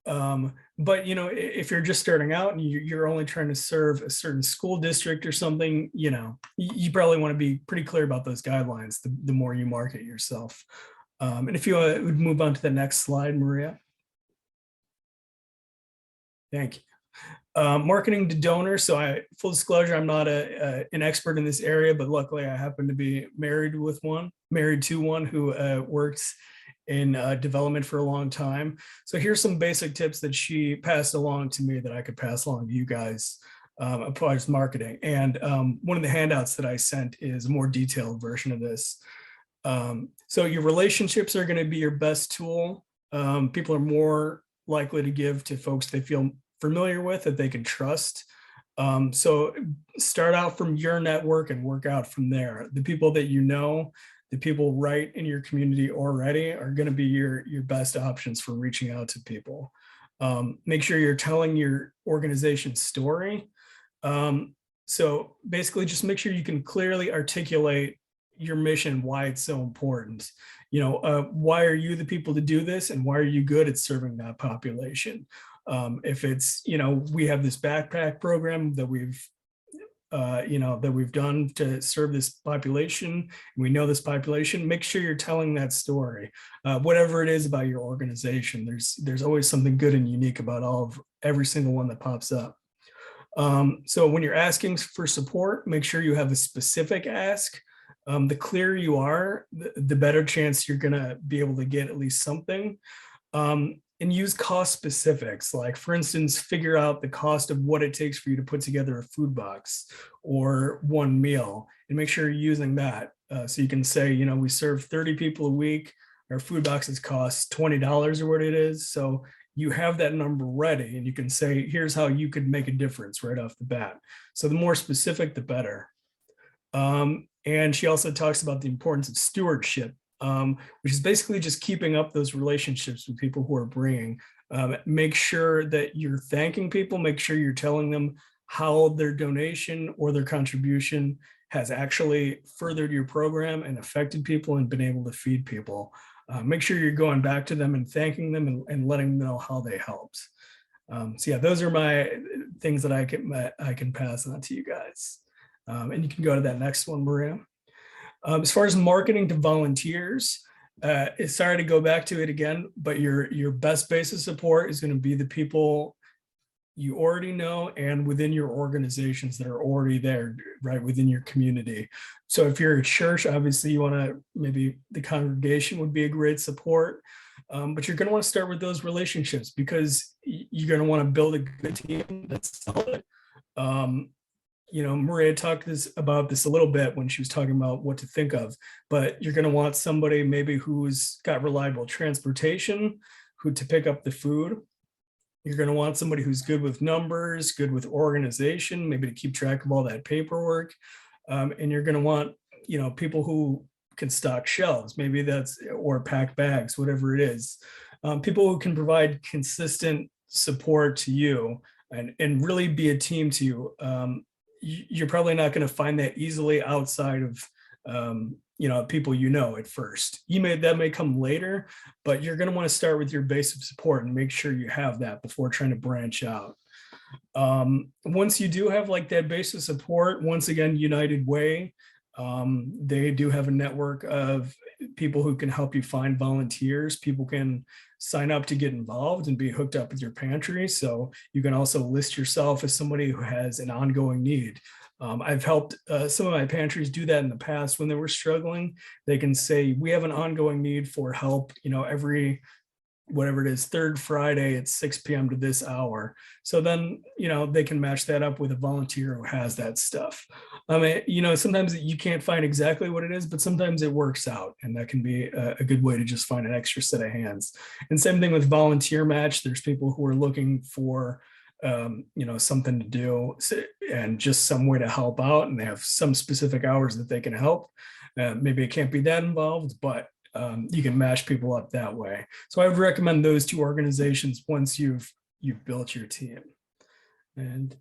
But, if you're just starting out and you're only trying to serve a certain school district or something, you probably want to be pretty clear about those guidelines, the more you market yourself. And if you would move on to the next slide, Maria. Thank you. Marketing to donors. So full disclosure, I'm not an expert in this area, but luckily I happen to be married to one who works in development for a long time. So here's some basic tips that she passed along to me that I could pass along to you guys as far as marketing. And one of the handouts that I sent is a more detailed version of this. So your relationships are going to be your best tool. People are more likely to give to folks they feel familiar with, that they can trust. So start out from your network and work out from there. The people that the people right in your community already are going to be your best options for reaching out to people. Make sure you're telling your organization's story. So basically just make sure you can clearly articulate your mission, why it's so important. Why are you the people to do this, and why are you good at serving that population? If it's, we have this backpack program that we've done to serve this population, and we know this population, make sure you're telling that story. Whatever it is about your organization, there's always something good and unique about every single one that pops up. So when you're asking for support, make sure you have a specific ask. The clearer you are, the better chance you're gonna be able to get at least something. And use cost specifics, like for instance, figure out the cost of what it takes for you to put together a food box or one meal, and make sure you're using that. So you can say, we serve 30 people a week, our food boxes cost $20 or what it is. So you have that number ready, and you can say, here's how you could make a difference right off the bat. So the more specific, the better. And she also talks about the importance of stewardship, which is basically just keeping up those relationships with people who are bringing. Make sure that you're thanking people, make sure you're telling them how their donation or their contribution has actually furthered your program and affected people and been able to feed people. Make sure you're going back to them and thanking them and letting them know how they helped. So yeah, those are my things that I can pass on to you guys. And you can go to that next one, Maria. As far as marketing to volunteers, sorry to go back to it again, but your best base of support is going to be the people you already know and within your organizations that are already there, right, within your community. So if you're a church, obviously you want to, maybe the congregation would be a great support, but you're going to want to start with those relationships, because you're going to want to build a good team that's solid. Maria talked about this a little bit when she was talking about what to think of, but you're going to want somebody maybe who's got reliable transportation, to pick up the food. You're going to want somebody who's good with numbers, good with organization, maybe to keep track of all that paperwork. And you're going to want, people who can stock shelves, maybe or pack bags, whatever it is. People who can provide consistent support to you and really be a team to you. You're probably not going to find that easily outside of people at first. That may come later, but you're going to want to start with your base of support and make sure you have that before trying to branch out. Once you do have like that base of support, once again, United Way, they do have a network of people who can help you find volunteers. People can sign up to get involved and be hooked up with your pantry. So you can also list yourself as somebody who has an ongoing need. I've helped some of my pantries do that in the past when they were struggling. They can say, we have an ongoing need for help, every whatever it is, third Friday at 6 p.m. to this hour. So then, they can match that up with a volunteer who has that stuff. Sometimes you can't find exactly what it is, but sometimes it works out, and that can be a good way to just find an extra set of hands. And same thing with Volunteer Match. There's people who are looking for something to do and just some way to help out, and they have some specific hours that they can help. Maybe it can't be that involved, but you can mash people up that way. So I would recommend those two organizations once you've built your team. And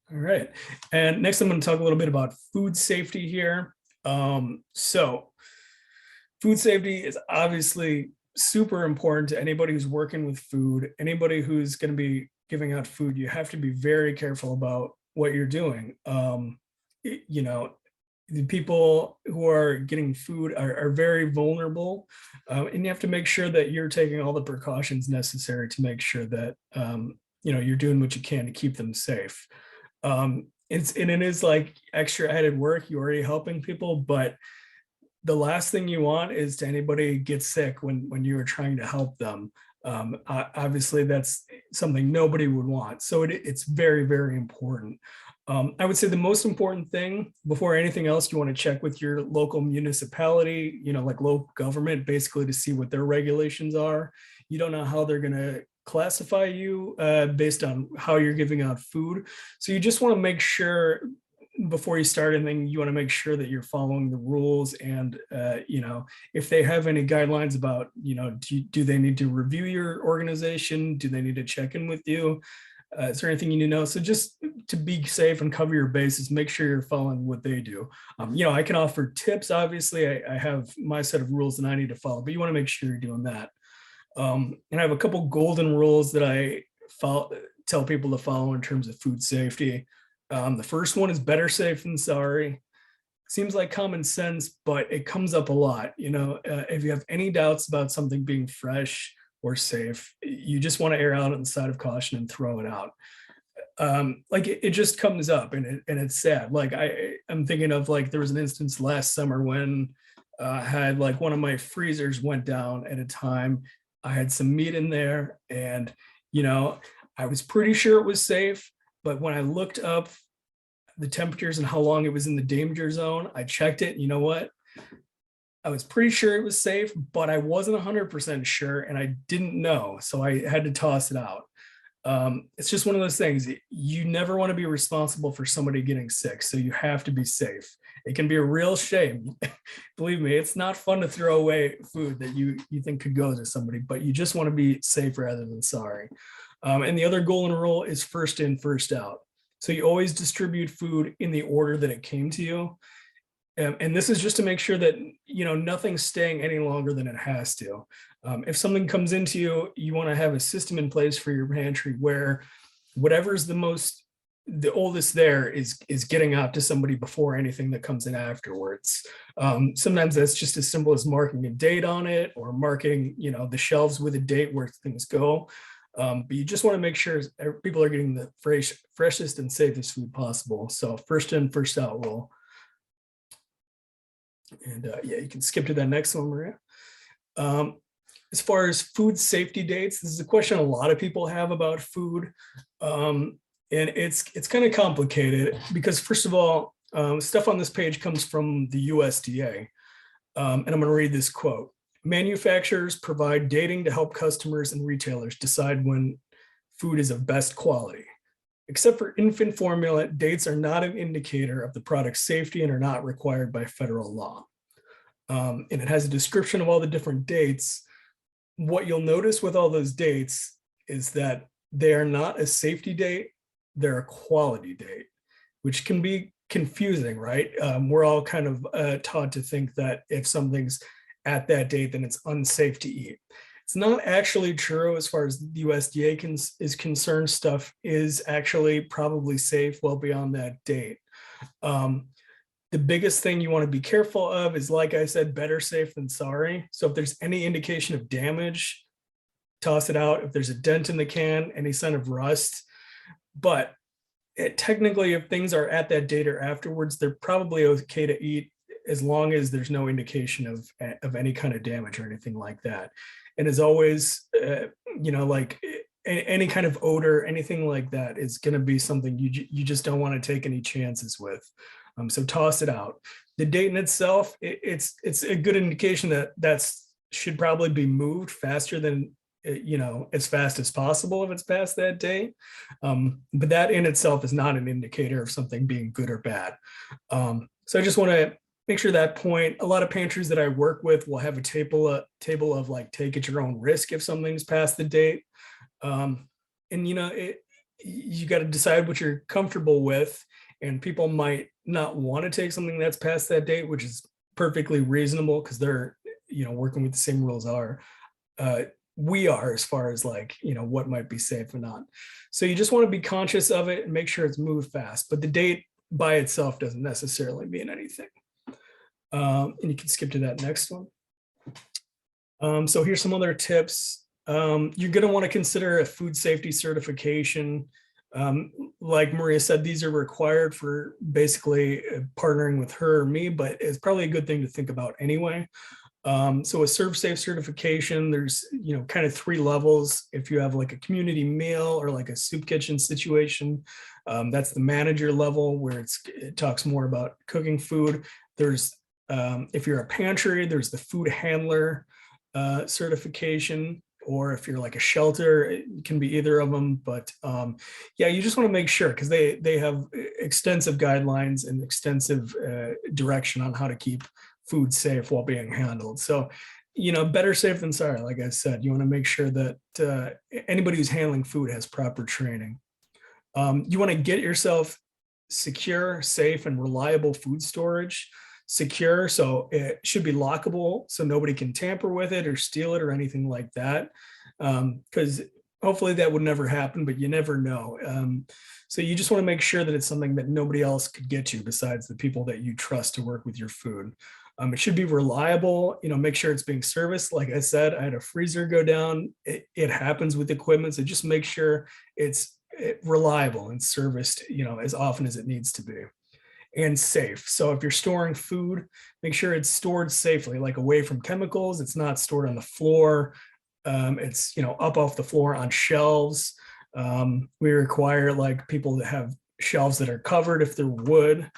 all right, and next I'm going to talk a little bit about food safety here. So food safety is obviously super important to anybody who's working with food, anybody who's going to be giving out food. You have to be very careful about what you're doing. The people who are getting food are very vulnerable, and you have to make sure that you're taking all the precautions necessary to make sure that you're doing what you can to keep them safe. It is like extra added work. You're already helping people, but the last thing you want is to anybody get sick when you are trying to help them. Obviously, that's something nobody would want. So it's very, very important. I would say the most important thing before anything else, you want to check with your local municipality, like local government, basically to see what their regulations are. You don't know how they're going to classify you based on how you're giving out food. So you just want to make sure before you start anything, you want to make sure that you're following the rules. And, if they have any guidelines about, do they need to review your organization? Do they need to check in with you? Is there anything you need to know? So just to be safe and cover your bases, make sure you're following what they do. I can offer tips. Obviously, I have my set of rules that I need to follow, but you want to make sure you're doing that. And I have a couple golden rules that I tell people to follow in terms of food safety. The first one is better safe than sorry. Seems like common sense, but it comes up a lot. If you have any doubts about something being fresh or safe, you just want to err out on the side of caution and throw it out. It just comes up, and it's sad. Like I'm thinking of, like, there was an instance last summer when I had, like, one of my freezers went down at a time. I had some meat in there, and I was pretty sure it was safe, but when I looked up the temperatures and how long it was in the danger zone, I checked it. You know what? I was pretty sure it was safe, but I wasn't 100% sure, and I didn't know, so I had to toss it out. It's just one of those things. You never want to be responsible for somebody getting sick, so you have to be safe. It can be a real shame. Believe me, it's not fun to throw away food that you think could go to somebody, but you just want to be safe rather than sorry. And the other golden rule is first in, first out. So you always distribute food in the order that it came to you. And this is just to make sure that, nothing's staying any longer than it has to. If something comes into you, you want to have a system in place for your pantry where whatever's the oldest there is getting out to somebody before anything that comes in afterwards. Sometimes that's just as simple as marking a date on it, or marking, the shelves with a date where things go. But you just want to make sure people are getting the freshest and safest food possible. So first in, first out rule. And you can skip to that next one, Maria. As far as food safety dates, this is a question a lot of people have about food. And it's kind of complicated because, first of all, stuff on this page comes from the USDA. And I'm going to read this quote. Manufacturers provide dating to help customers and retailers decide when food is of best quality. Except for infant formula, dates are not an indicator of the product's safety and are not required by federal law. And it has a description of all the different dates. What you'll notice with all those dates is that they are not a safety date, they're a quality date, which can be confusing, right? We're all kind of taught to think that if something's at that date, then it's unsafe to eat. It's not actually true. As far as the USDA is concerned, stuff is actually probably safe well beyond that date. The biggest thing you want to be careful of is, like I said, better safe than sorry. So if there's any indication of damage, toss it out. If there's a dent in the can, any sign of rust. But technically, if things are at that date or afterwards, they're probably okay to eat as long as there's no indication of any kind of damage or anything like that. And as always, like any kind of odor, anything like that is going to be something you just don't want to take any chances with. So toss it out. The date in itself, it's a good indication that should probably be moved faster than, as fast as possible if it's past that date. But that in itself is not an indicator of something being good or bad. So I just want to make sure that point. A lot of pantries that I work with will have a table of like, take at your own risk if something's past the date. And you got to decide what you're comfortable with, and people might not want to take something that's past that date, which is perfectly reasonable because they're working with the same rules we are, as far as what might be safe or not. So you just want to be conscious of it and make sure it's moved fast, but the date by itself doesn't necessarily mean anything. And you can skip to that next one. So here's some other tips. You're going to want to consider a food safety certification. Like Maria said, these are required for basically partnering with her or me, but it's probably a good thing to think about anyway. So a ServSafe certification, there's kind of 3 levels. If you have like a community meal or like a soup kitchen situation, that's the manager level where it talks more about cooking food. There's if you're a pantry, there's the food handler certification, or if you're like a shelter, it can be either of them. But you just want to make sure, because they have extensive guidelines and extensive direction on how to keep food safe while being handled. So, better safe than sorry. Like I said, you want to make sure that anybody who's handling food has proper training. You want to get yourself secure, safe, and reliable food storage. Secure, so it should be lockable, so nobody can tamper with it or steal it or anything like that. Because hopefully that would never happen, but you never know. So you just want to make sure that it's something that nobody else could get you besides the people that you trust to work with your food. It should be reliable, make sure it's being serviced. Like I said, I had a freezer go down. It happens with equipment, so just make sure it's reliable and serviced, as often as it needs to be. And safe. So if you're storing food, make sure it's stored safely, like away from chemicals. It's not stored on the floor. It's, up off the floor on shelves. We require like people to have shelves that are covered if they're wood.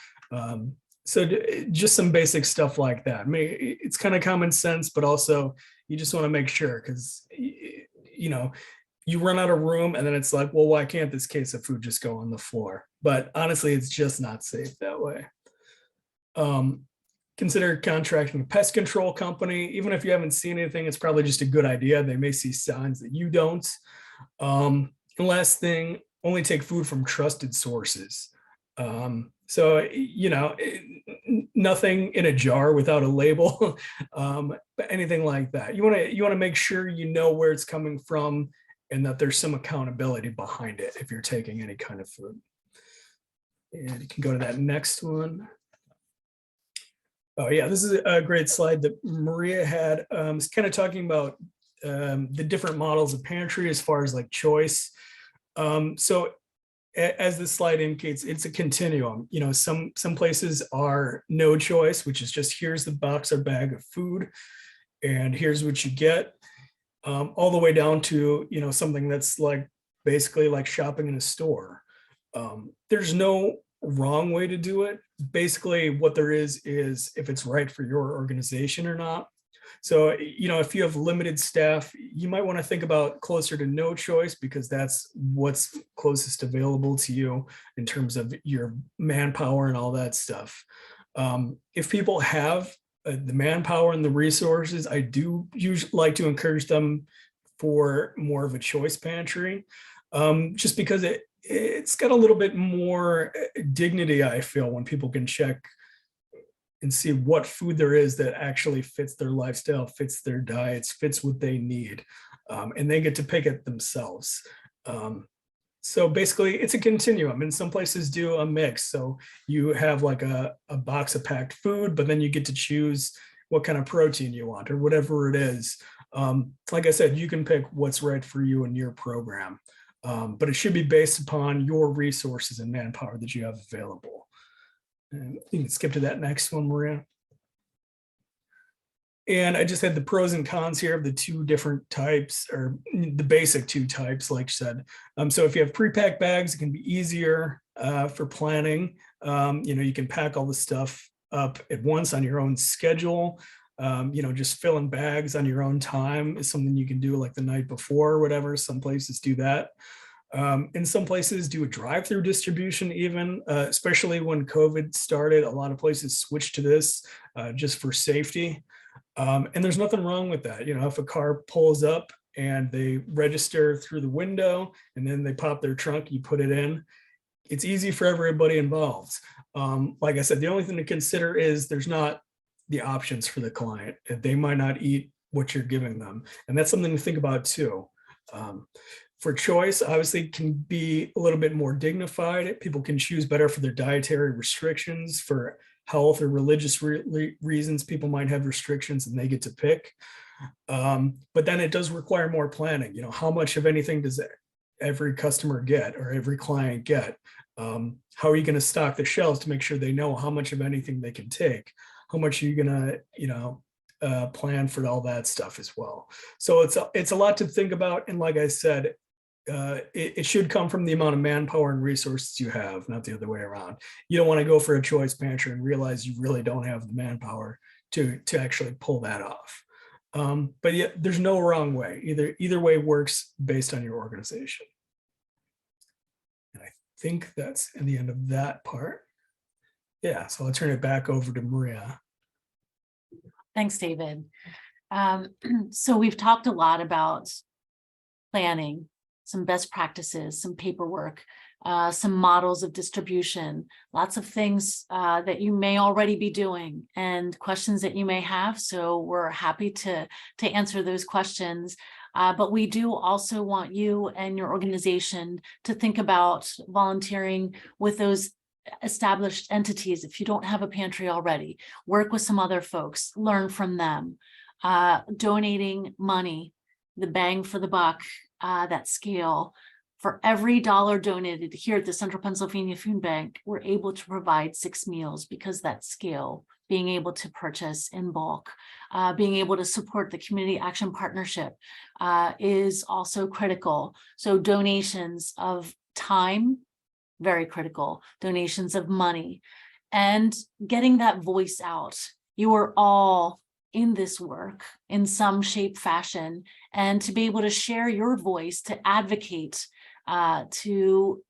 So just some basic stuff like that. It's kind of common sense, but also you just want to make sure because, you run out of room and then it's like, well, why can't this case of food just go on the floor? But honestly, it's just not safe that way. Consider contracting a pest control company. Even if you haven't seen anything, it's probably just a good idea. They may see signs that you don't. And last thing, only take food from trusted sources. So, nothing in a jar without a label, but anything like that. You want to make sure you know where it's coming from and that there's some accountability behind it if you're taking any kind of food. And you can go to that next one. Oh yeah, this is a great slide that Maria had. It's kind of talking about the different models of pantry as far as like choice. So as this slide indicates, it's a continuum. Some places are no choice, which is just here's the box or bag of food, and here's what you get. All the way down to something that's like basically like shopping in a store. There's no wrong way to do it. Basically, what there is if it's right for your organization or not. So, if you have limited staff, you might want to think about closer to no choice because that's what's closest available to you in terms of your manpower and all that stuff. If people have the manpower and the resources, I do usually like to encourage them for more of a choice pantry, just because it's got a little bit more dignity, I feel, when people can check and see what food there is that actually fits their lifestyle, fits their diets, fits what they need, and they get to pick it themselves. So basically it's a continuum, and some places do a mix. So you have like a box of packed food, but then you get to choose what kind of protein you want or whatever it is. Like I said, you can pick what's right for you and your program, but it should be based upon your resources and manpower that you have available. And you can skip to that next one, Maria. And I just had the pros and cons here of the two different types, or the basic two types, like I said. So if you have pre-packed bags, it can be easier for planning. You can pack all the stuff up at once on your own schedule. Just filling bags on your own time is something you can do like the night before or whatever. Some places do that. In some places do a drive-through distribution even, especially when COVID started. A lot of places switched to this just for safety. And there's nothing wrong with that. If a car pulls up and they register through the window and then they pop their trunk, you put it in, it's easy for everybody involved. Like I said, the only thing to consider is there's not the options for the client. They might not eat what you're giving them. And that's something to think about too. For choice, obviously can be a little bit more dignified. People can choose better for their dietary restrictions. For health or religious reasons, people might have restrictions and they get to pick. But then it does require more planning. How much of anything does every customer get or every client get? How are you going to stock the shelves to make sure they know how much of anything they can take? How much are you going to, plan for all that stuff as well? So it's a lot to think about. And like I said, it should come from the amount of manpower and resources you have, not the other way around. You don't want to go for a choice pantry and realize you really don't have the manpower to actually pull that off. But yeah, there's no wrong way. Either way works based on your organization. And I think that's the end of that part. Yeah, so I'll turn it back over to Maria. Thanks, David. So we've talked a lot about planning, some best practices, some paperwork, some models of distribution, lots of things that you may already be doing and questions that you may have. So we're happy to answer those questions. But we do also want you and your organization to think about volunteering with those established entities. If you don't have a pantry already, work with some other folks, learn from them, donating money, the bang for the buck, that scale. For every dollar donated here at the Central Pennsylvania Food Bank, we're able to provide 6 meals because that scale, being able to purchase in bulk, being able to support the Community Action Partnership is also critical. So donations of time, very critical, donations of money, and getting that voice out. You are all in this work in some shape, fashion, and to be able to share your voice, to advocate, to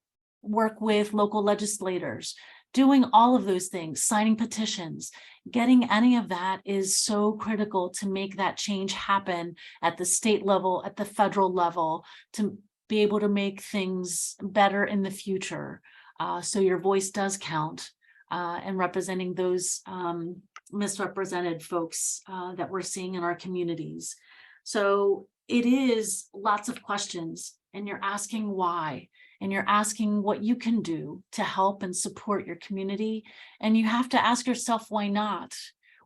work with local legislators, doing all of those things, signing petitions, getting any of that is so critical to make that change happen at the state level, at the federal level, to be able to make things better in the future. So your voice does count, and representing those misrepresented folks that we're seeing in our communities. So it is lots of questions, and you're asking why, and you're asking what you can do to help and support your community. And you have to ask yourself, why not?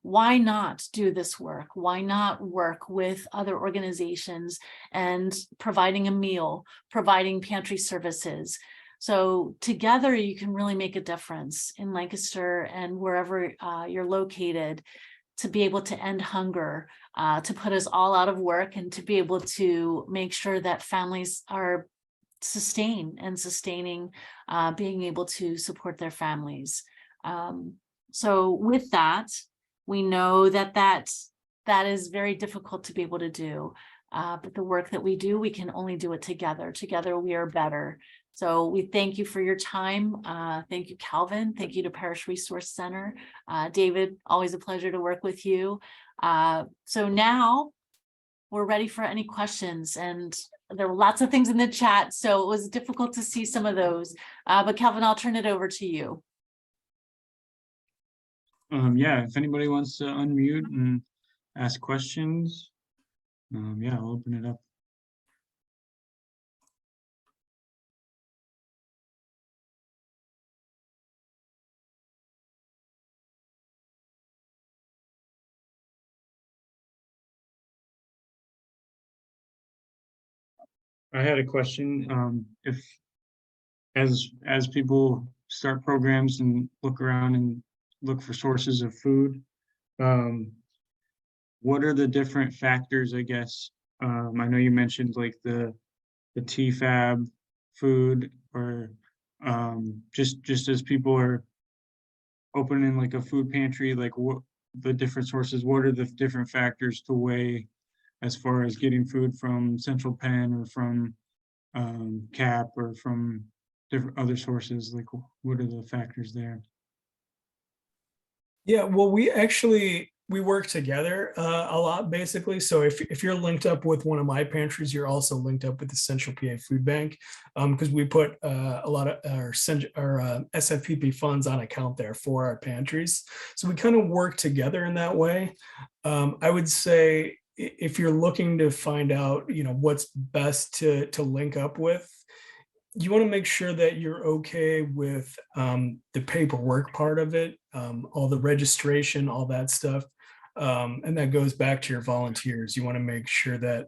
Why not do this work? Why not work with other organizations and providing a meal, providing pantry services? So together you can really make a difference in Lancaster and wherever you're located, to be able to end hunger, to put us all out of work, and to be able to make sure that families are sustained and sustaining, being able to support their families. So with that, we know that is very difficult to be able to do. But the work that we do, we can only do it together. Together we are better. So we thank you for your time. Thank you, Calvin. Thank you to Parish Resource Center. David, always a pleasure to work with you. So now we're ready for any questions, and there were lots of things in the chat, so it was difficult to see some of those. But Calvin, I'll turn it over to you. Yeah, if anybody wants to unmute and ask questions, yeah, I'll open it up. I had a question. If as people start programs and look around and look for sources of food, what are the different factors, I guess? I know you mentioned like the TFAB food, or just as people are opening like a food pantry, like what the different sources, what are the different factors to weigh as far as getting food from Central Penn or from CAP or from different other sources? Like what are the factors there? Yeah, well, we work together a lot, basically. So if you're linked up with one of my pantries, you're also linked up with the Central PA Food Bank, because we put a lot of our SFPP funds on account there for our pantries. So we kind of work together in that way. I would say if you're looking to find out, what's best to link up with, you want to make sure that you're okay with the paperwork part of it, all the registration, all that stuff. And that goes back to your volunteers. You want to make sure that,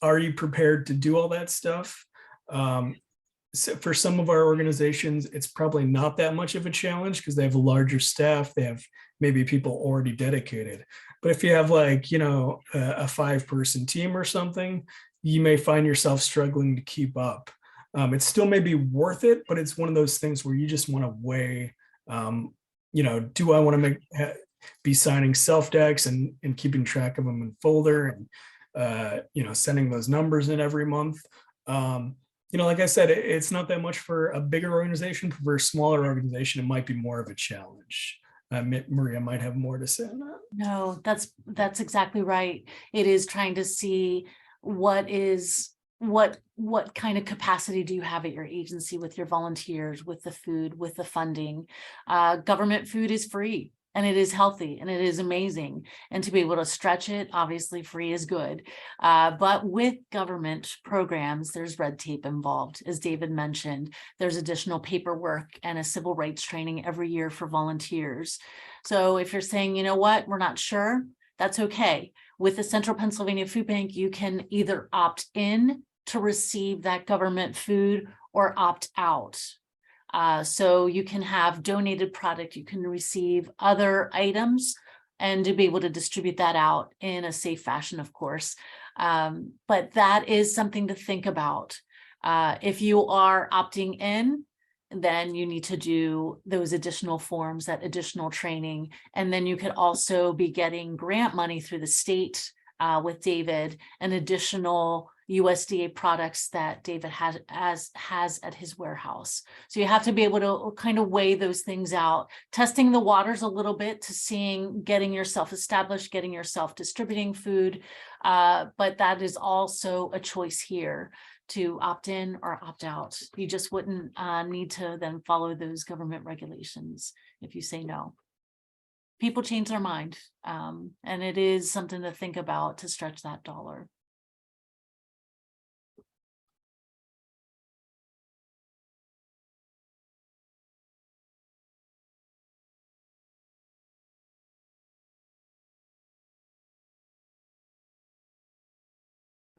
are you prepared to do all that stuff? So for some of our organizations, it's probably not that much of a challenge because they have a larger staff. They have maybe people already dedicated. But if you have like, a 5-person team or something, you may find yourself struggling to keep up. It still may be worth it, but it's one of those things where you just want to weigh, do I want to be signing self-decks and keeping track of them in folder and, sending those numbers in every month. Like I said, it's not that much for a bigger organization. For a smaller organization, it might be more of a challenge. Maria might have more to say on that. No, that's exactly right. It is trying to see what is what kind of capacity do you have at your agency with your volunteers, with the food, with the funding? Government food is free and it is healthy and it is amazing. And to be able to stretch it, obviously free is good. But with government programs, there's red tape involved. As David mentioned, there's additional paperwork and a civil rights training every year for volunteers. So if you're saying, you know what, we're not sure, that's okay. With the Central Pennsylvania Food Bank, you can either opt in to receive that government food or opt out. So you can have donated product, you can receive other items and to be able to distribute that out in a safe fashion, of course. But that is something to think about. If you are opting in, then you need to do those additional forms, that additional training. And then you could also be getting grant money through the state with David and additional USDA products that David has at his warehouse. So you have to be able to kind of weigh those things out, testing the waters a little bit to seeing, getting yourself established, getting yourself distributing food. But that is also a choice here to opt in or opt out. You just wouldn't need to then follow those government regulations if you say no. People change their mind, and it is something to think about to stretch that dollar.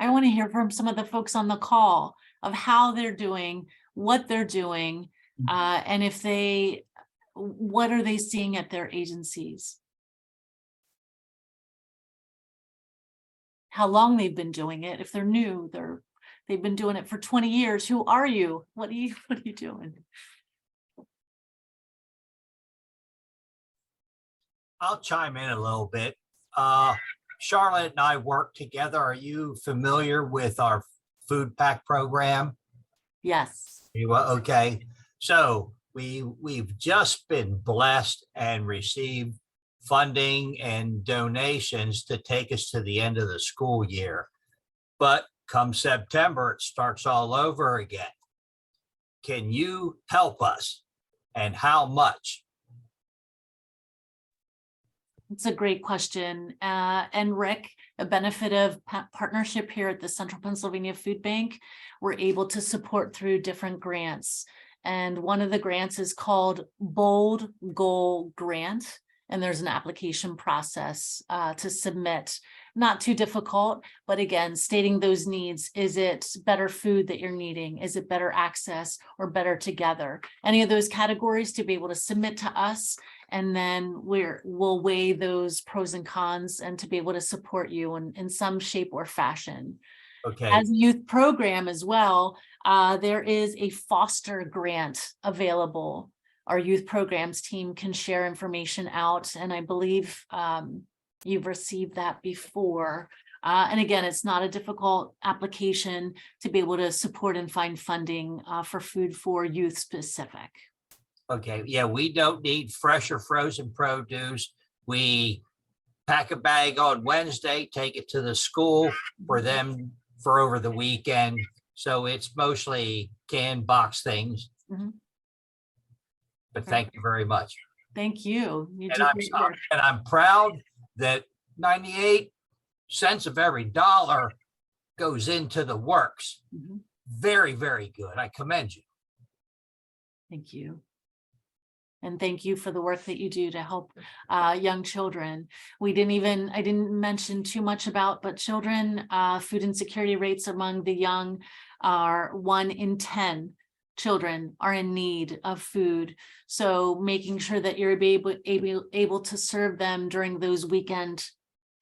I want to hear from some of the folks on the call of how they're doing, what they're doing, and if they, what are they seeing at their agencies? How long they've been doing it. If they're new, they've been doing it for 20 years. Who are you? What are you doing? I'll chime in a little bit. Charlotte and I work together. Are you familiar with our food pack program? Yes. You are, okay. So we've just been blessed and received funding and donations to take us to the end of the school year. But come September, it starts all over again. Can you help us? And how much? It's a great question. And Rick, a benefit of partnership here at the Central Pennsylvania Food Bank, we're able to support through different grants. And one of the grants is called Bold Goal Grant. And there's an application process to submit. Not too difficult, but again, stating those needs. Is it better food that you're needing? Is it better access or better together? Any of those categories to be able to submit to us. And then we'll weigh those pros and cons and to be able to support you in some shape or fashion. Okay. As a youth program as well, there is a foster grant available. Our youth programs team can share information out, and I believe you've received that before. And again, it's not a difficult application to be able to support and find funding for food for youth specific. Okay, yeah, we don't need fresh or frozen produce. We pack a bag on Wednesday, take it to the school for them for over the weekend. So it's mostly canned box things. Mhm. But thank you very much. Thank you. And I'm proud that 98 cents of every dollar goes into the works. Mhm. Very, very good. I commend you. Thank you. And thank you for the work that you do to help young children. I didn't mention too much about, but children, food insecurity rates among the young are 1 in 10 children are in need of food. So making sure that you're able to serve them during those weekend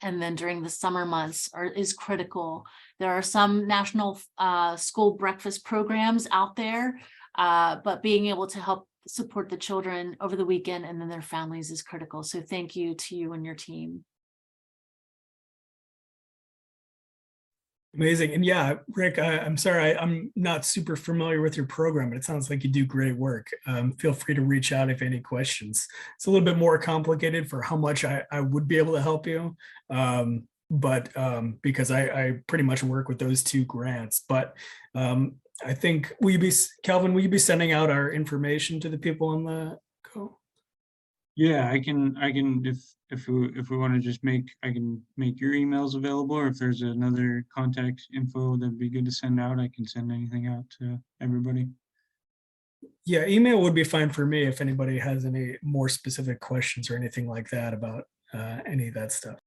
and then during the summer months is critical. There are some national school breakfast programs out there, but being able to help support the children over the weekend and then their families is critical. So thank you to you and your team. Amazing. And yeah, Rick, I'm sorry, I'm not super familiar with your program, but it sounds like you do great work. Feel free to reach out if any questions. It's a little bit more complicated for how much I would be able to help you. but because I pretty much work with those two grants. But I think Calvin, will you be sending out our information to the people on the call? Yeah, I can, if we want to just I can make your emails available, or if there's another contact info that'd be good to send out, I can send anything out to everybody. Yeah, email would be fine for me if anybody has any more specific questions or anything like that about any of that stuff.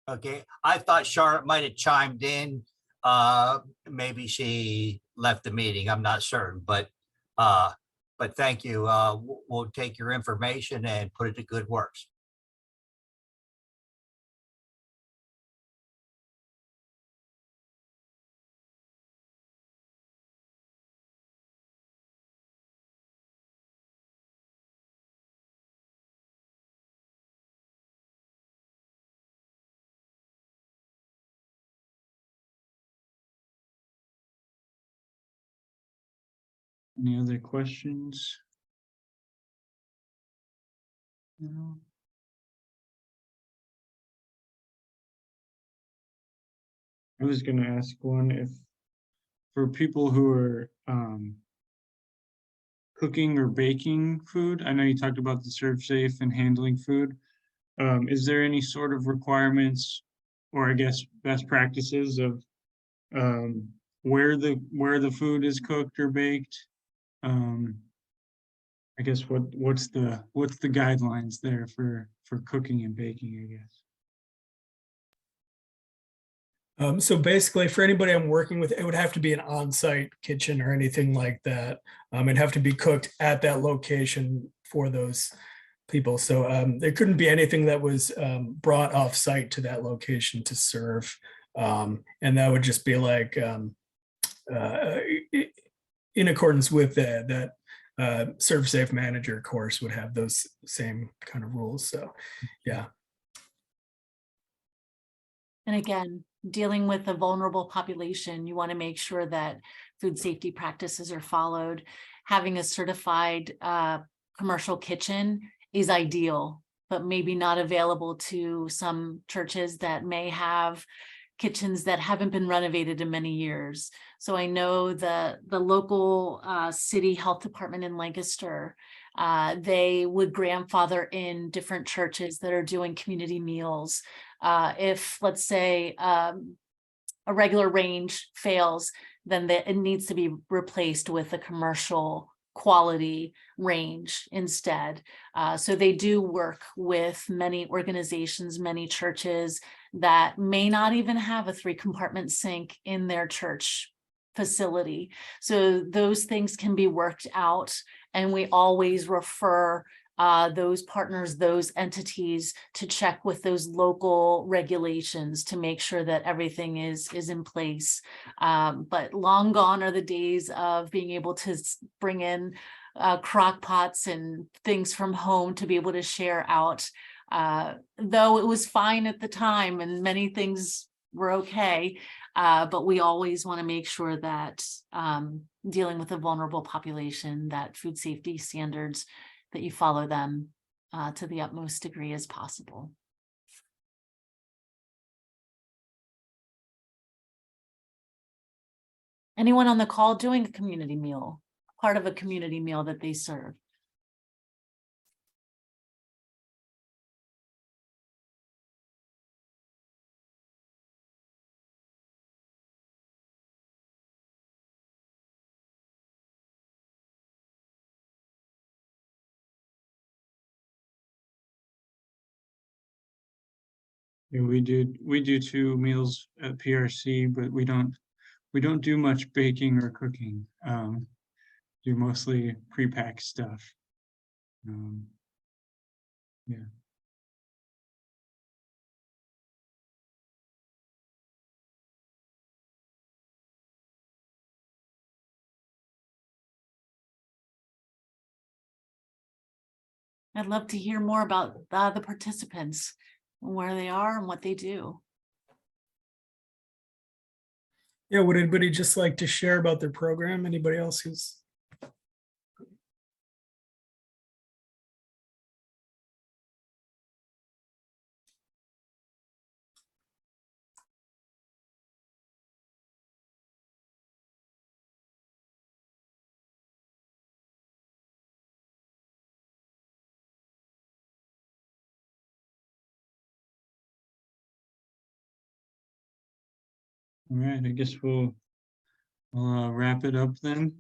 Okay, I thought Charlotte might have chimed in. Maybe she left the meeting. I'm not certain, but thank you. We'll take your information and put it to good works. Any other questions? No. I was gonna ask one, if for people who are cooking or baking food, I know you talked about the serve safe and handling food. Is there any sort of requirements, or I guess best practices of where the food is cooked or baked? I guess what's the guidelines there for cooking and baking, I guess? So basically, for anybody I'm working with, it would have to be an on-site kitchen or anything like that. It'd have to be cooked at that location for those people. So there couldn't be anything that was brought off-site to that location to serve. And that would just be like in accordance with that Serve Safe Manager course would have those same kind of rules. So yeah. And again, dealing with a vulnerable population, you want to make sure that food safety practices are followed. Having a certified commercial kitchen is ideal, but maybe not available to some churches that may have kitchens that haven't been renovated in many years. So I know the local city health department in Lancaster, they would grandfather in different churches that are doing community meals. If, let's say, a regular range fails, then it needs to be replaced with a commercial quality range instead. So they do work with many organizations, many churches that may not even have a 3-compartment sink in their church facility. So those things can be worked out, and we always refer those partners, those entities to check with those local regulations to make sure that everything is in place. But long gone are the days of being able to bring in crock pots and things from home to be able to share out. Though it was fine at the time and many things were okay, but we always want to make sure that dealing with a vulnerable population, that food safety standards, that you follow them to the utmost degree as possible. Anyone on the call doing a community meal, part of a community meal that they serve? Yeah, we do 2 meals at PRC, but we don't do much baking or cooking. Do mostly pre-packed stuff. Yeah. I'd love to hear more about the participants, where they are and what they do. Yeah, would anybody just like to share about their program? Anybody else who's? All right, I guess we'll wrap it up then.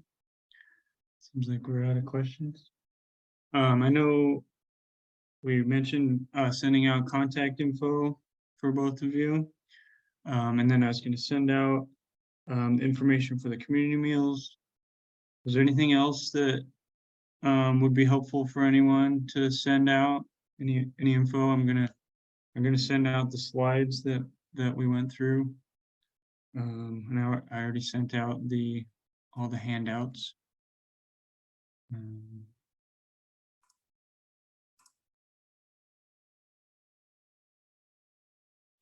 Seems like we're out of questions. I know we mentioned sending out contact info for both of you. And then I was going to send out information for the community meals. Was there anything else that would be helpful for anyone to send out? Any info? I'm gonna send out the slides that we went through. And I already sent out all the handouts.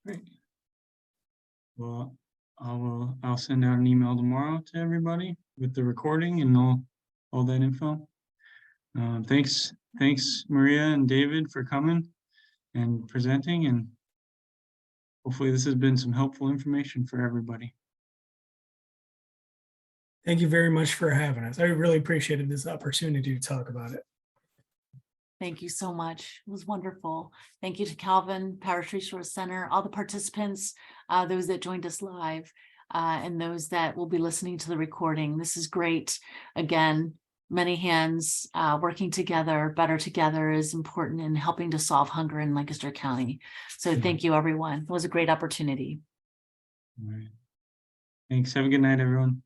Great. Well, I'll send out an email tomorrow to everybody with the recording and all that info. Thanks, Maria and David, for coming and presenting, and hopefully this has been some helpful information for everybody. Thank you very much for having us. I really appreciated this opportunity to talk about it. Thank you so much. It was wonderful. Thank you to Calvin Parish Resource Center, all the participants, those that joined us live, and those that will be listening to the recording. This is great. Again, many hands working together, better together is important in helping to solve hunger in Lancaster County. So thank you, everyone. It was a great opportunity. All right. Thanks. Have a good night, everyone.